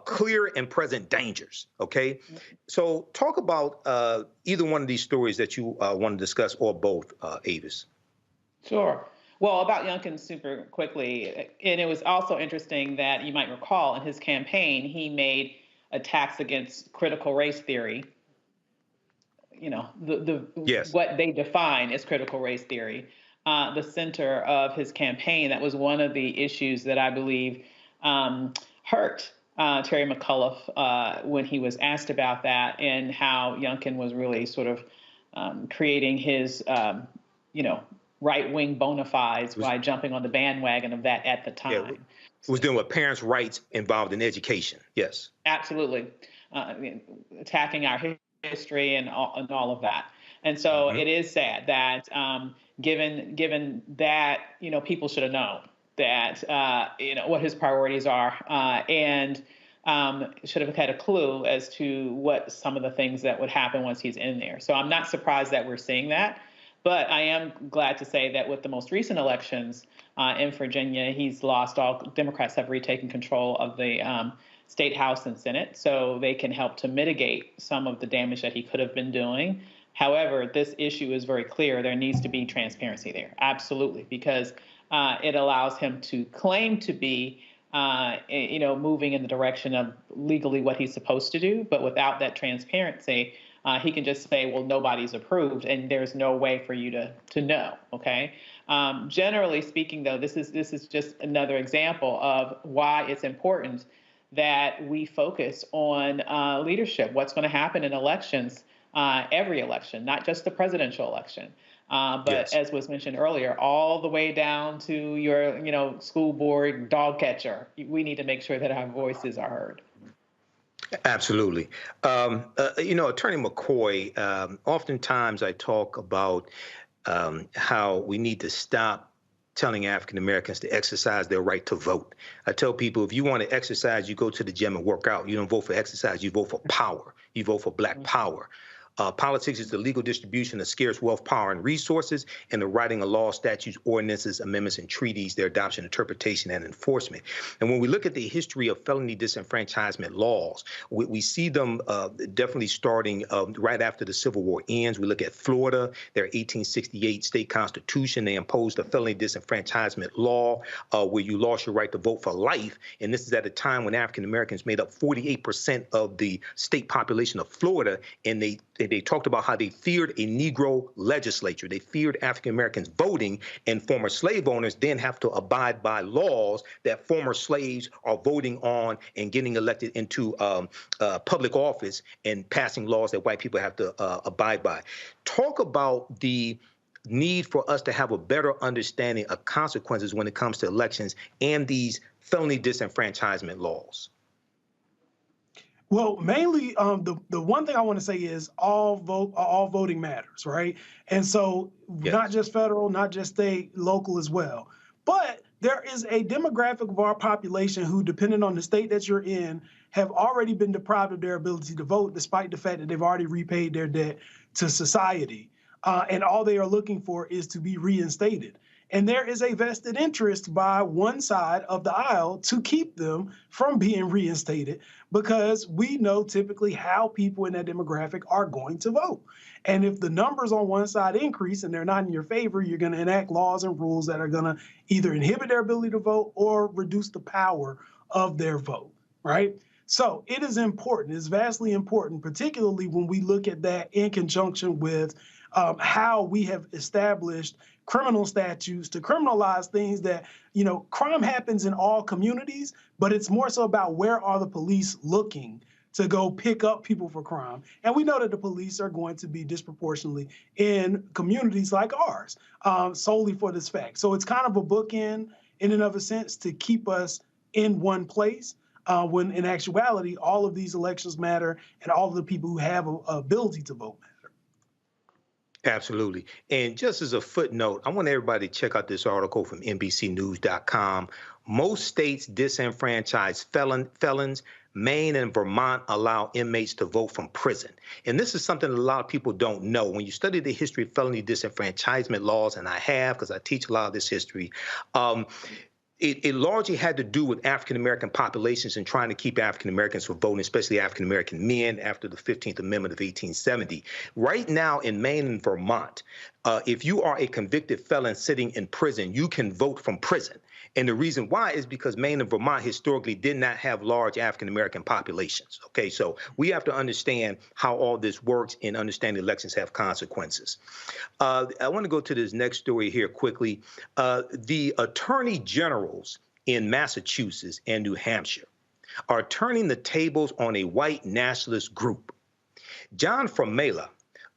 clear and present dangers, okay? So talk about either one of these stories that you want to discuss, or both, Avis. Sure. Well, about Youngkin super quickly, and it was also interesting that you might recall in his campaign, he made attacks against critical race theory. You know, yes. What they define as critical race theory, the center of his campaign. That was one of the issues that I believe hurt Terry McAuliffe when he was asked about that, and how Youngkin was really sort of creating his, you know, right-wing bona fides by jumping on the bandwagon of that at the time. Yeah, it was dealing with parents' rights involved in education. Yes. Absolutely. Attacking our history and all of that. And so it is sad that given that, you know, people should have known that, you know, what his priorities are. And should have had a clue as to what some of the things that would happen once he's in there. So I'm not surprised that we're seeing that. But I am glad to say that with the most recent elections in Virginia, he's lost. All Democrats have retaken control of the state House and Senate, so they can help to mitigate some of the damage that he could have been doing. However, this issue is very clear. There needs to be transparency there, absolutely, because it allows him to claim to be, moving in the direction of legally what he's supposed to do, but without that transparency, he can just say, well, nobody's approved, and there's no way for you to know, okay? Generally speaking, though, this is just another example of why it's important that we focus on leadership, what's going to happen in elections, every election, not just the presidential election. But yes, as was mentioned earlier, all the way down to your, school board dog catcher, we need to make sure that our voices are heard. Absolutely. Attorney McCoy, oftentimes I talk about how we need to stop telling African Americans to exercise their right to vote. I tell people, if you want to exercise, you go to the gym and work out. You don't vote for exercise, you vote for power. You vote for Black power. Politics is the legal distribution of scarce wealth, power, and resources, and the writing of laws, statutes, ordinances, amendments, and treaties, their adoption, interpretation, and enforcement. And when we look at the history of felony disenfranchisement laws, we see them definitely starting right after the Civil War ends. We look at Florida, their 1868 state constitution. They imposed a felony disenfranchisement law where you lost your right to vote for life. And this is at a time when African Americans made up 48% of the state population of Florida, and they talked about how they feared a Negro legislature. They feared African Americans voting, and former slave owners then have to abide by laws that former slaves are voting on and getting elected into public office and passing laws that white people have to abide by. Talk about the need for us to have a better understanding of consequences when it comes to elections and these felony disenfranchisement laws. Well, mainly, the one thing I want to say is all voting matters, right? And so not just federal, not just state, local as well. But there is a demographic of our population who, depending on the state that you're in, have already been deprived of their ability to vote, despite the fact that they've already repaid their debt to society. And all they are looking for is to be reinstated. And there is a vested interest by one side of the aisle to keep them from being reinstated, because we know typically how people in that demographic are going to vote. And if the numbers on one side increase and they're not in your favor, you're going to enact laws and rules that are going to either inhibit their ability to vote or reduce the power of their vote, right? So it is important, it's vastly important, particularly when we look at that in conjunction with how we have established criminal statutes to criminalize things that, crime happens in all communities, but it's more so about where are the police looking to go pick up people for crime. And we know that the police are going to be disproportionately in communities like ours, solely for this fact. So it's kind of a bookend in and of a sense to keep us in one place, when in actuality, all of these elections matter and all of the people who have an ability to vote matter. Absolutely. And just as a footnote, I want everybody to check out this article from NBCnews.com. Most states disenfranchise felons. Maine and Vermont allow inmates to vote from prison. And this is something that a lot of people don't know. When you study the history of felony disenfranchisement laws, and I have because I teach a lot of this history, it largely had to do with African-American populations and trying to keep African-Americans from voting, especially African-American men, after the 15th Amendment of 1870. Right now in Maine and Vermont, if you are a convicted felon sitting in prison, you can vote from prison. And the reason why is because Maine and Vermont historically did not have large African-American populations. Okay, so we have to understand how all this works and understand elections have consequences. I want to go to this next story here quickly. The attorney generals in Massachusetts and New Hampshire are turning the tables on a white nationalist group. John Fromela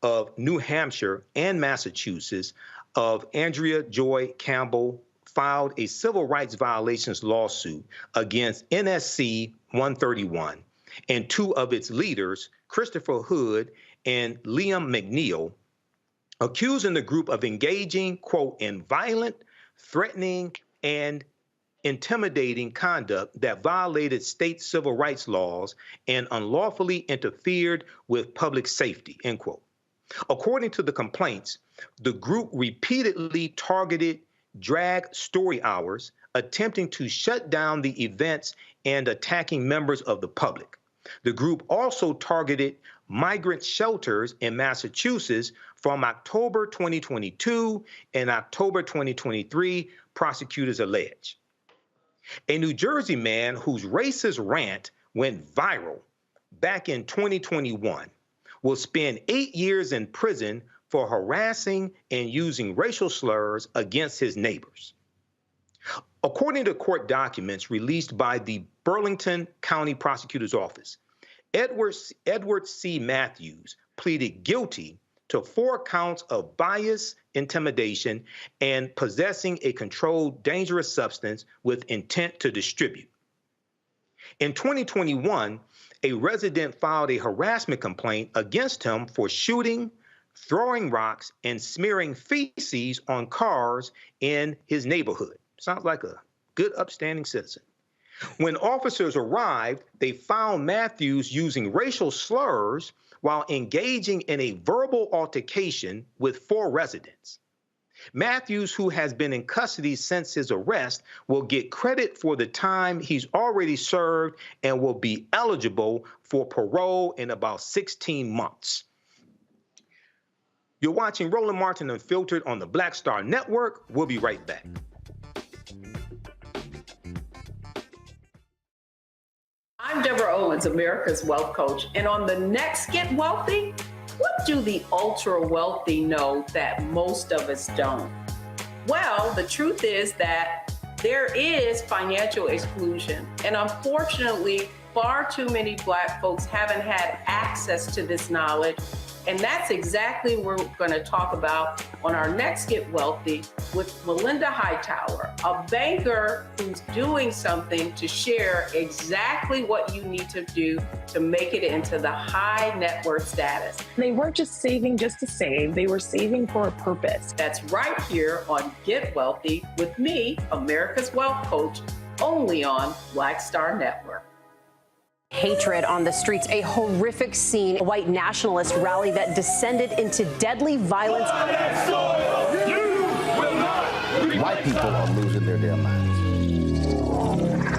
of New Hampshire and Massachusetts, of Andrea Joy Campbell, filed a civil rights violations lawsuit against NSC 131 and two of its leaders, Christopher Hood and Liam McNeil, accusing the group of engaging, quote, in violent, threatening, and intimidating conduct that violated state civil rights laws and unlawfully interfered with public safety, end quote. According to the complaints, the group repeatedly targeted drag story hours, attempting to shut down the events and attacking members of the public. The group also targeted migrant shelters in Massachusetts from October 2022 and October 2023, prosecutors allege. A New Jersey man whose racist rant went viral back in 2021 will spend 8 years in prison for harassing and using racial slurs against his neighbors. According to court documents released by the Burlington County Prosecutor's Office, Edward C. Matthews pleaded guilty to 4 counts of bias, intimidation, and possessing a controlled dangerous substance with intent to distribute. In 2021, a resident filed a harassment complaint against him for shooting, throwing rocks, and smearing feces on cars in his neighborhood. Sounds like a good, upstanding citizen. When officers arrived, they found Matthews using racial slurs while engaging in a verbal altercation with 4 residents. Matthews, who has been in custody since his arrest, will get credit for the time he's already served and will be eligible for parole in about 16 months. You're watching Roland Martin Unfiltered on the Black Star Network. We'll be right back. I'm Deborah Owens, America's Wealth Coach, and on the next Get Wealthy, what do the ultra wealthy know that most of us don't? Well, the truth is that there is financial exclusion, and unfortunately, far too many Black folks haven't had access to this knowledge. And that's exactly what we're going to talk about on our next Get Wealthy with Melinda Hightower, a banker who's doing something to share exactly what you need to do to make it into the high net worth status. They weren't just saving just to save, they were saving for a purpose. That's right here on Get Wealthy with me, America's Wealth Coach, only on Black Star Network. Hatred on the streets, a horrific scene, a white nationalist rally that descended into deadly violence. White people are losing their damn minds.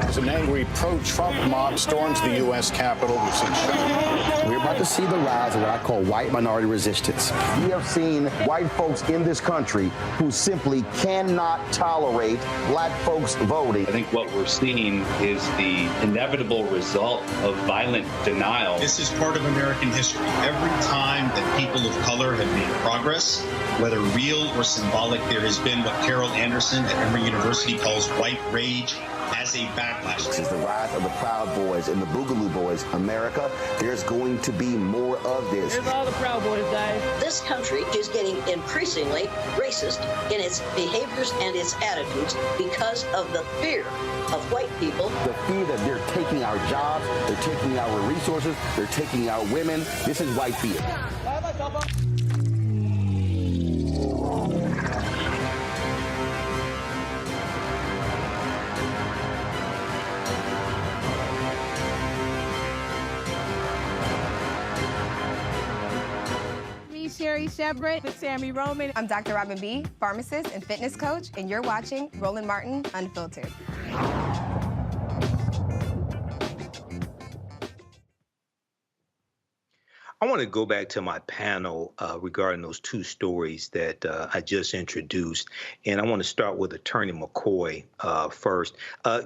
As an angry pro-Trump mob storms the U.S. Capitol, we've seen shooting. We're about to see the rise of what I call white minority resistance. We have seen white folks in this country who simply cannot tolerate Black folks voting. I think what we're seeing is the inevitable result of violent denial. This is part of American history. Every time that people of color have made progress, whether real or symbolic, there has been what Carol Anderson at Emory University calls white rage as a backlash. This is the rise of the Proud Boys and the Boogaloo Boys. America, there's going to be more of this. Here's all the Proud Boys, guys. This country is getting increasingly racist in its behaviors and its attitudes because of the fear of white people. The fear that they're taking our jobs, they're taking our resources, they're taking our women. This is white fear. Sherry Shepard with Sammy Roman. I'm Dr. Robin B., pharmacist and fitness coach, and you're watching Roland Martin Unfiltered. I want to go back to my panel regarding those 2 stories that I just introduced, and I want to start with Attorney McCoy first.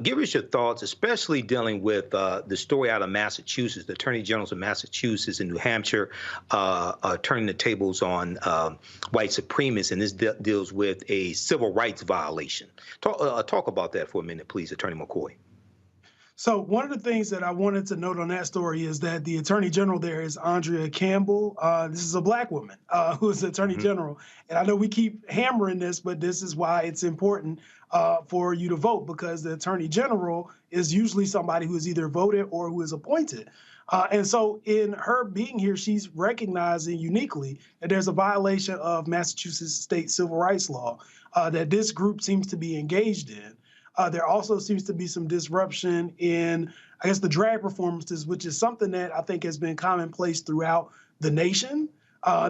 Give us your thoughts, especially dealing with the story out of Massachusetts. The Attorney Generals of Massachusetts and New Hampshire are turning the tables on white supremacists, and this deals with a civil rights violation. Talk about that for a minute, please, Attorney McCoy. So one of the things that I wanted to note on that story is that the Attorney General there is Andrea Campbell. This is a Black woman who is the Attorney General. And I know we keep hammering this, but this is why it's important for you to vote, because the Attorney General is usually somebody who is either voted or who is appointed. And so in her being here, she's recognizing uniquely that there's a violation of Massachusetts state civil rights law that this group seems to be engaged in. There also seems to be some disruption in, I guess, the drag performances, which is something that I think has been commonplace throughout the nation.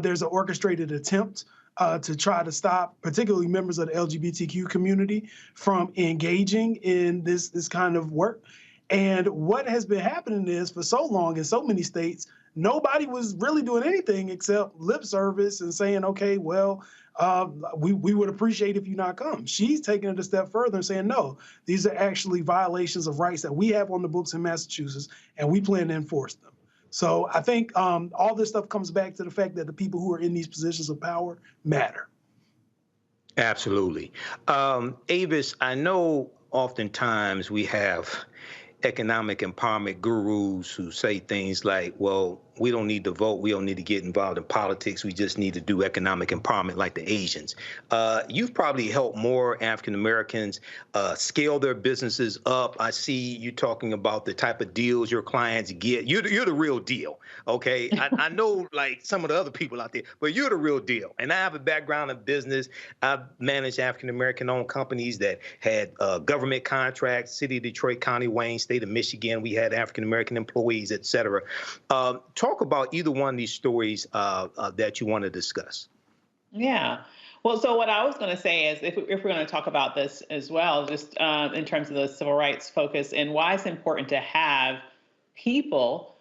There's an orchestrated attempt to try to stop, particularly members of the LGBTQ community, from engaging in this kind of work. And what has been happening is, for so long in so many states, nobody was really doing anything except lip service and saying, okay, well, we would appreciate if you not come. She's taking it a step further and saying, no, these are actually violations of rights that we have on the books in Massachusetts, and we plan to enforce them. So I think all this stuff comes back to the fact that the people who are in these positions of power matter. Absolutely. Avis, I know oftentimes we have economic empowerment gurus who say things like, well, we don't need to vote. We don't need to get involved in politics. We just need to do economic empowerment like the Asians. You've probably helped more African Americans scale their businesses up. I see you talking about the type of deals your clients get. You're the real deal, okay? I know like some of the other people out there, but you're the real deal. And I have a background in business. I've managed African American owned companies that had government contracts, City of Detroit, County Wayne, State of Michigan. We had African American employees, et cetera. Talk about either one of these stories that you want to discuss. Yeah. Well, so what I was going to say is if we're going to talk about this as well, just in terms of the civil rights focus and why it's important to have people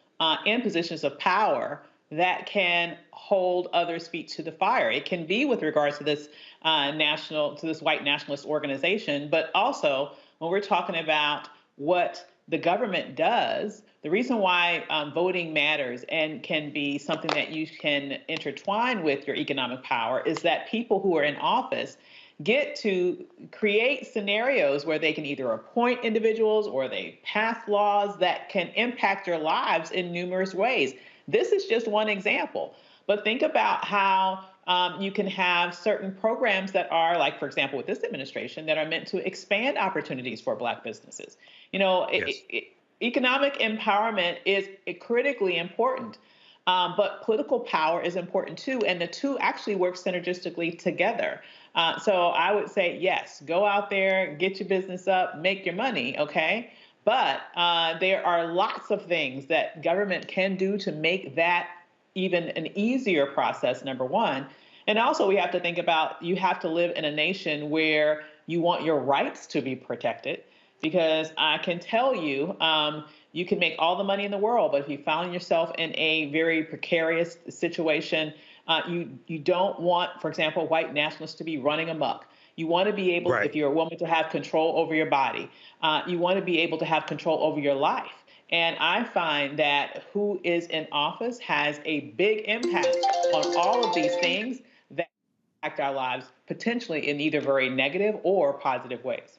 in positions of power that can hold others' feet to the fire. It can be with regards to this white nationalist organization, but also when we're talking about what the government does, the reason why voting matters and can be something that you can intertwine with your economic power is that people who are in office get to create scenarios where they can either appoint individuals or they pass laws that can impact your lives in numerous ways. This is just one example, but think about how you can have certain programs that are, like, for example, with this administration, that are meant to expand opportunities for Black businesses. You know, yes. Economic empowerment is critically important, but political power is important too, and the two actually work synergistically together. So I would say, yes, go out there, get your business up, make your money, okay? But there are lots of things that government can do to make that even an easier process, number one. And also we have to think about, you have to live in a nation where you want your rights to be protected. Because I can tell you, you can make all the money in the world, but if you found yourself in a very precarious situation, you don't want, for example, white nationalists to be running amok. You want to be able, right, if you're a woman, to have control over your body. You want to be able to have control over your life. And I find that who is in office has a big impact on all of these things that impact our lives, potentially in either very negative or positive ways.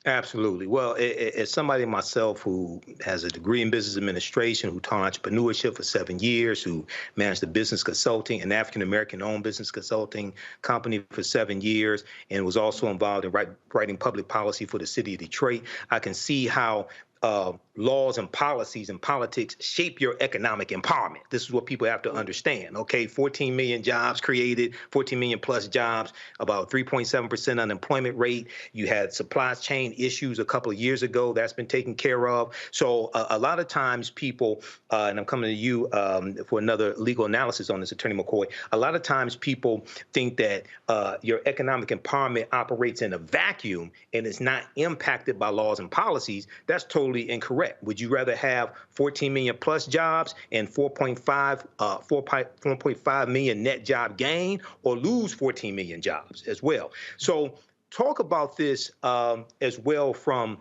Absolutely. Well, as somebody myself who has a degree in business administration, who taught entrepreneurship for 7 years, who managed a business consulting, an African-American owned business consulting company for 7 years, and was also involved in writing public policy for the city of Detroit, I can see how laws and policies and politics shape your economic empowerment. This is what people have to understand. Okay, 14 million jobs created, 14 million plus jobs, about 3.7% unemployment rate. You had supply chain issues a couple of years ago. That's been taken care of. So a lot of times people, and I'm coming to you for another legal analysis on this, Attorney McCoy, a lot of times people think that your economic empowerment operates in a vacuum and is not impacted by laws and policies. That's totally incorrect. Would you rather have 14 million plus jobs and 4.5 million net job gain, or lose 14 million jobs as well? So talk about this as well from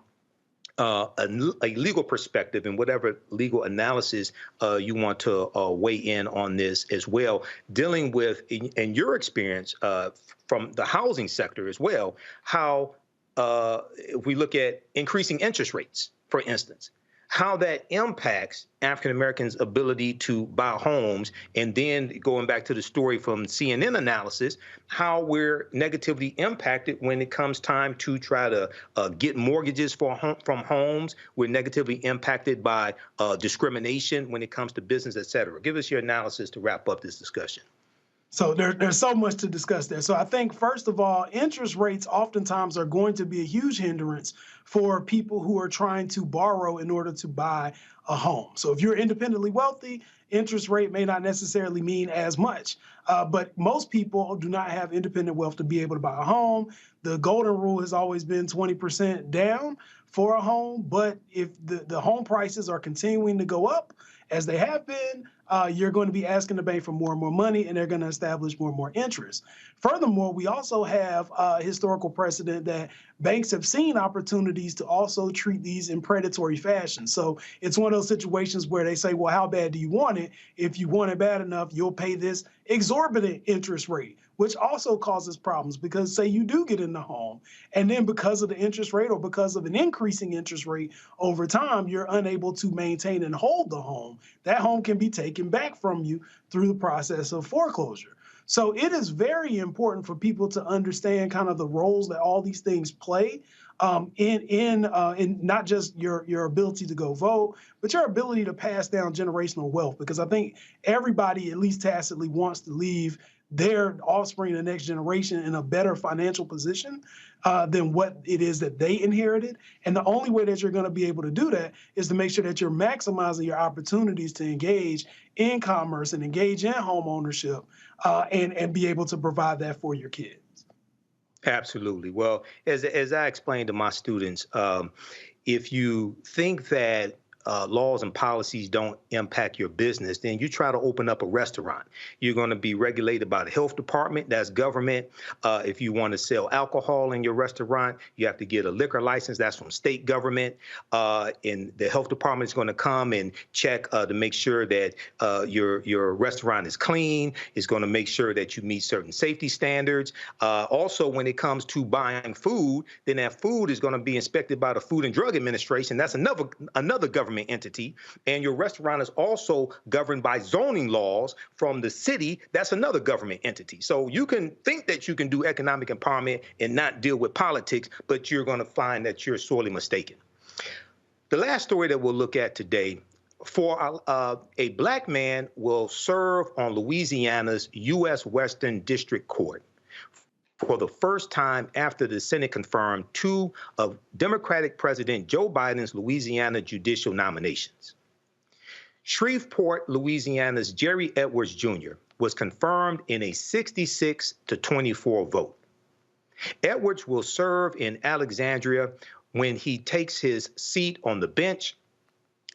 a legal perspective, and whatever legal analysis you want to weigh in on this as well, dealing with, in your experience from the housing sector as well, how if we look at increasing interest rates, for instance, how that impacts African Americans' ability to buy homes, and then going back to the story from CNN analysis, how we're negatively impacted when it comes time to try to get mortgages from homes. We're negatively impacted by discrimination when it comes to business, et cetera. Give us your analysis to wrap up this discussion. So there's so much to discuss there. So I think, first of all, interest rates oftentimes are going to be a huge hindrance for people who are trying to borrow in order to buy a home. So if you're independently wealthy, interest rate may not necessarily mean as much. But most people do not have independent wealth to be able to buy a home. The golden rule has always been 20% down for a home. But if the home prices are continuing to go up, as they have been, you're going to be asking the bank for more and more money, and they're going to establish more and more interest. Furthermore, we also have historical precedent that banks have seen opportunities to also treat these in predatory fashion. So it's one of those situations where they say, well, how bad do you want it? If you want it bad enough, you'll pay this exorbitant interest rate, which also causes problems because say you do get in the home, and then because of the interest rate or because of an increasing interest rate over time, you're unable to maintain and hold the home. That home can be taken back from you through the process of foreclosure. So it is very important for people to understand kind of the roles that all these things play in not just your ability to go vote, but your ability to pass down generational wealth. Because I think everybody, at least tacitly, wants to leave their offspring, the next generation, in a better financial position than what it is that they inherited. And the only way that you're going to be able to do that is to make sure that you're maximizing your opportunities to engage in commerce and engage in home ownership and be able to provide that for your kids. Absolutely. Well, as I explained to my students, if you think that laws and policies don't impact your business, then you try to open up a restaurant. You're going to be regulated by the health department. That's government. If you want to sell alcohol in your restaurant, you have to get a liquor license. That's from state government. And the health department is going to come and check to make sure that your restaurant is clean. It's going to make sure that you meet certain safety standards. Also, when it comes to buying food, then that food is going to be inspected by the Food and Drug Administration. That's another government entity, and your restaurant is also governed by zoning laws from the city. That's another government entity. So you can think that you can do economic empowerment and not deal with politics, but you're going to find that you're sorely mistaken. The last story that we'll look at today, for a black man will serve on Louisiana's U.S. Western District Court for the first time after the Senate confirmed two of Democratic President Joe Biden's Louisiana judicial nominations. Shreveport, Louisiana's Jerry Edwards Jr. was confirmed in a 66-24 vote. Edwards will serve in Alexandria when he takes his seat on the bench.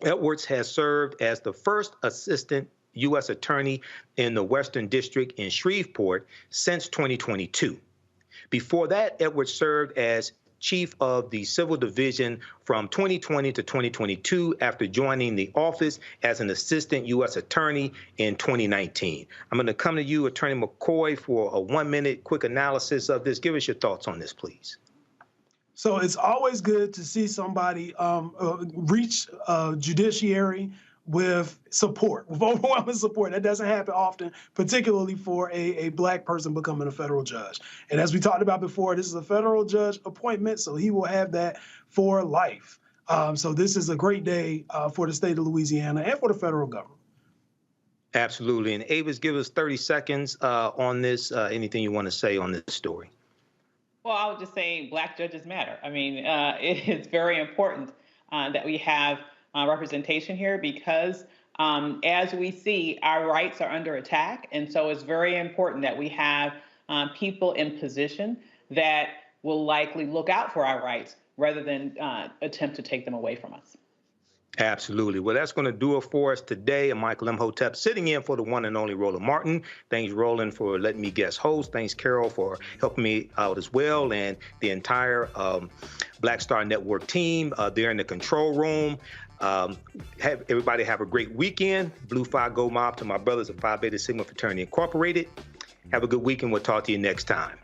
Edwards has served as the first assistant U.S. attorney in the Western District in Shreveport since 2022. Before that, Edwards served as chief of the Civil Division from 2020 to 2022 after joining the office as an assistant U.S. attorney in 2019. I'm going to come to you, Attorney McCoy, for a 1-minute quick analysis of this. Give us your thoughts on this, please. So it's always good to see somebody reach judiciary with support, with overwhelming support. That doesn't happen often, particularly for a black person becoming a federal judge. And as we talked about before, this is a federal judge appointment, so he will have that for life. So this is a great day for the state of Louisiana and for the federal government. Absolutely. And Avis, give us 30 seconds on this. Anything you want to say on this story? Well, I would just say black judges matter. I mean, it is very important that we have representation here because as we see, our rights are under attack. And so it's very important that we have people in position that will likely look out for our rights rather than attempt to take them away from us. Absolutely. Well, that's going to do it for us today. I'm Michael Imhotep, sitting in for the one and only Roland Martin. Thanks, Roland, for letting me guest host. Thanks, Carol, for helping me out as well, and the entire Black Star Network team there in the control room. Everybody have a great weekend. Blue Phi Go Mob to my brothers of Phi Beta Sigma Fraternity Incorporated. Have a good weekend. We'll talk to you next time.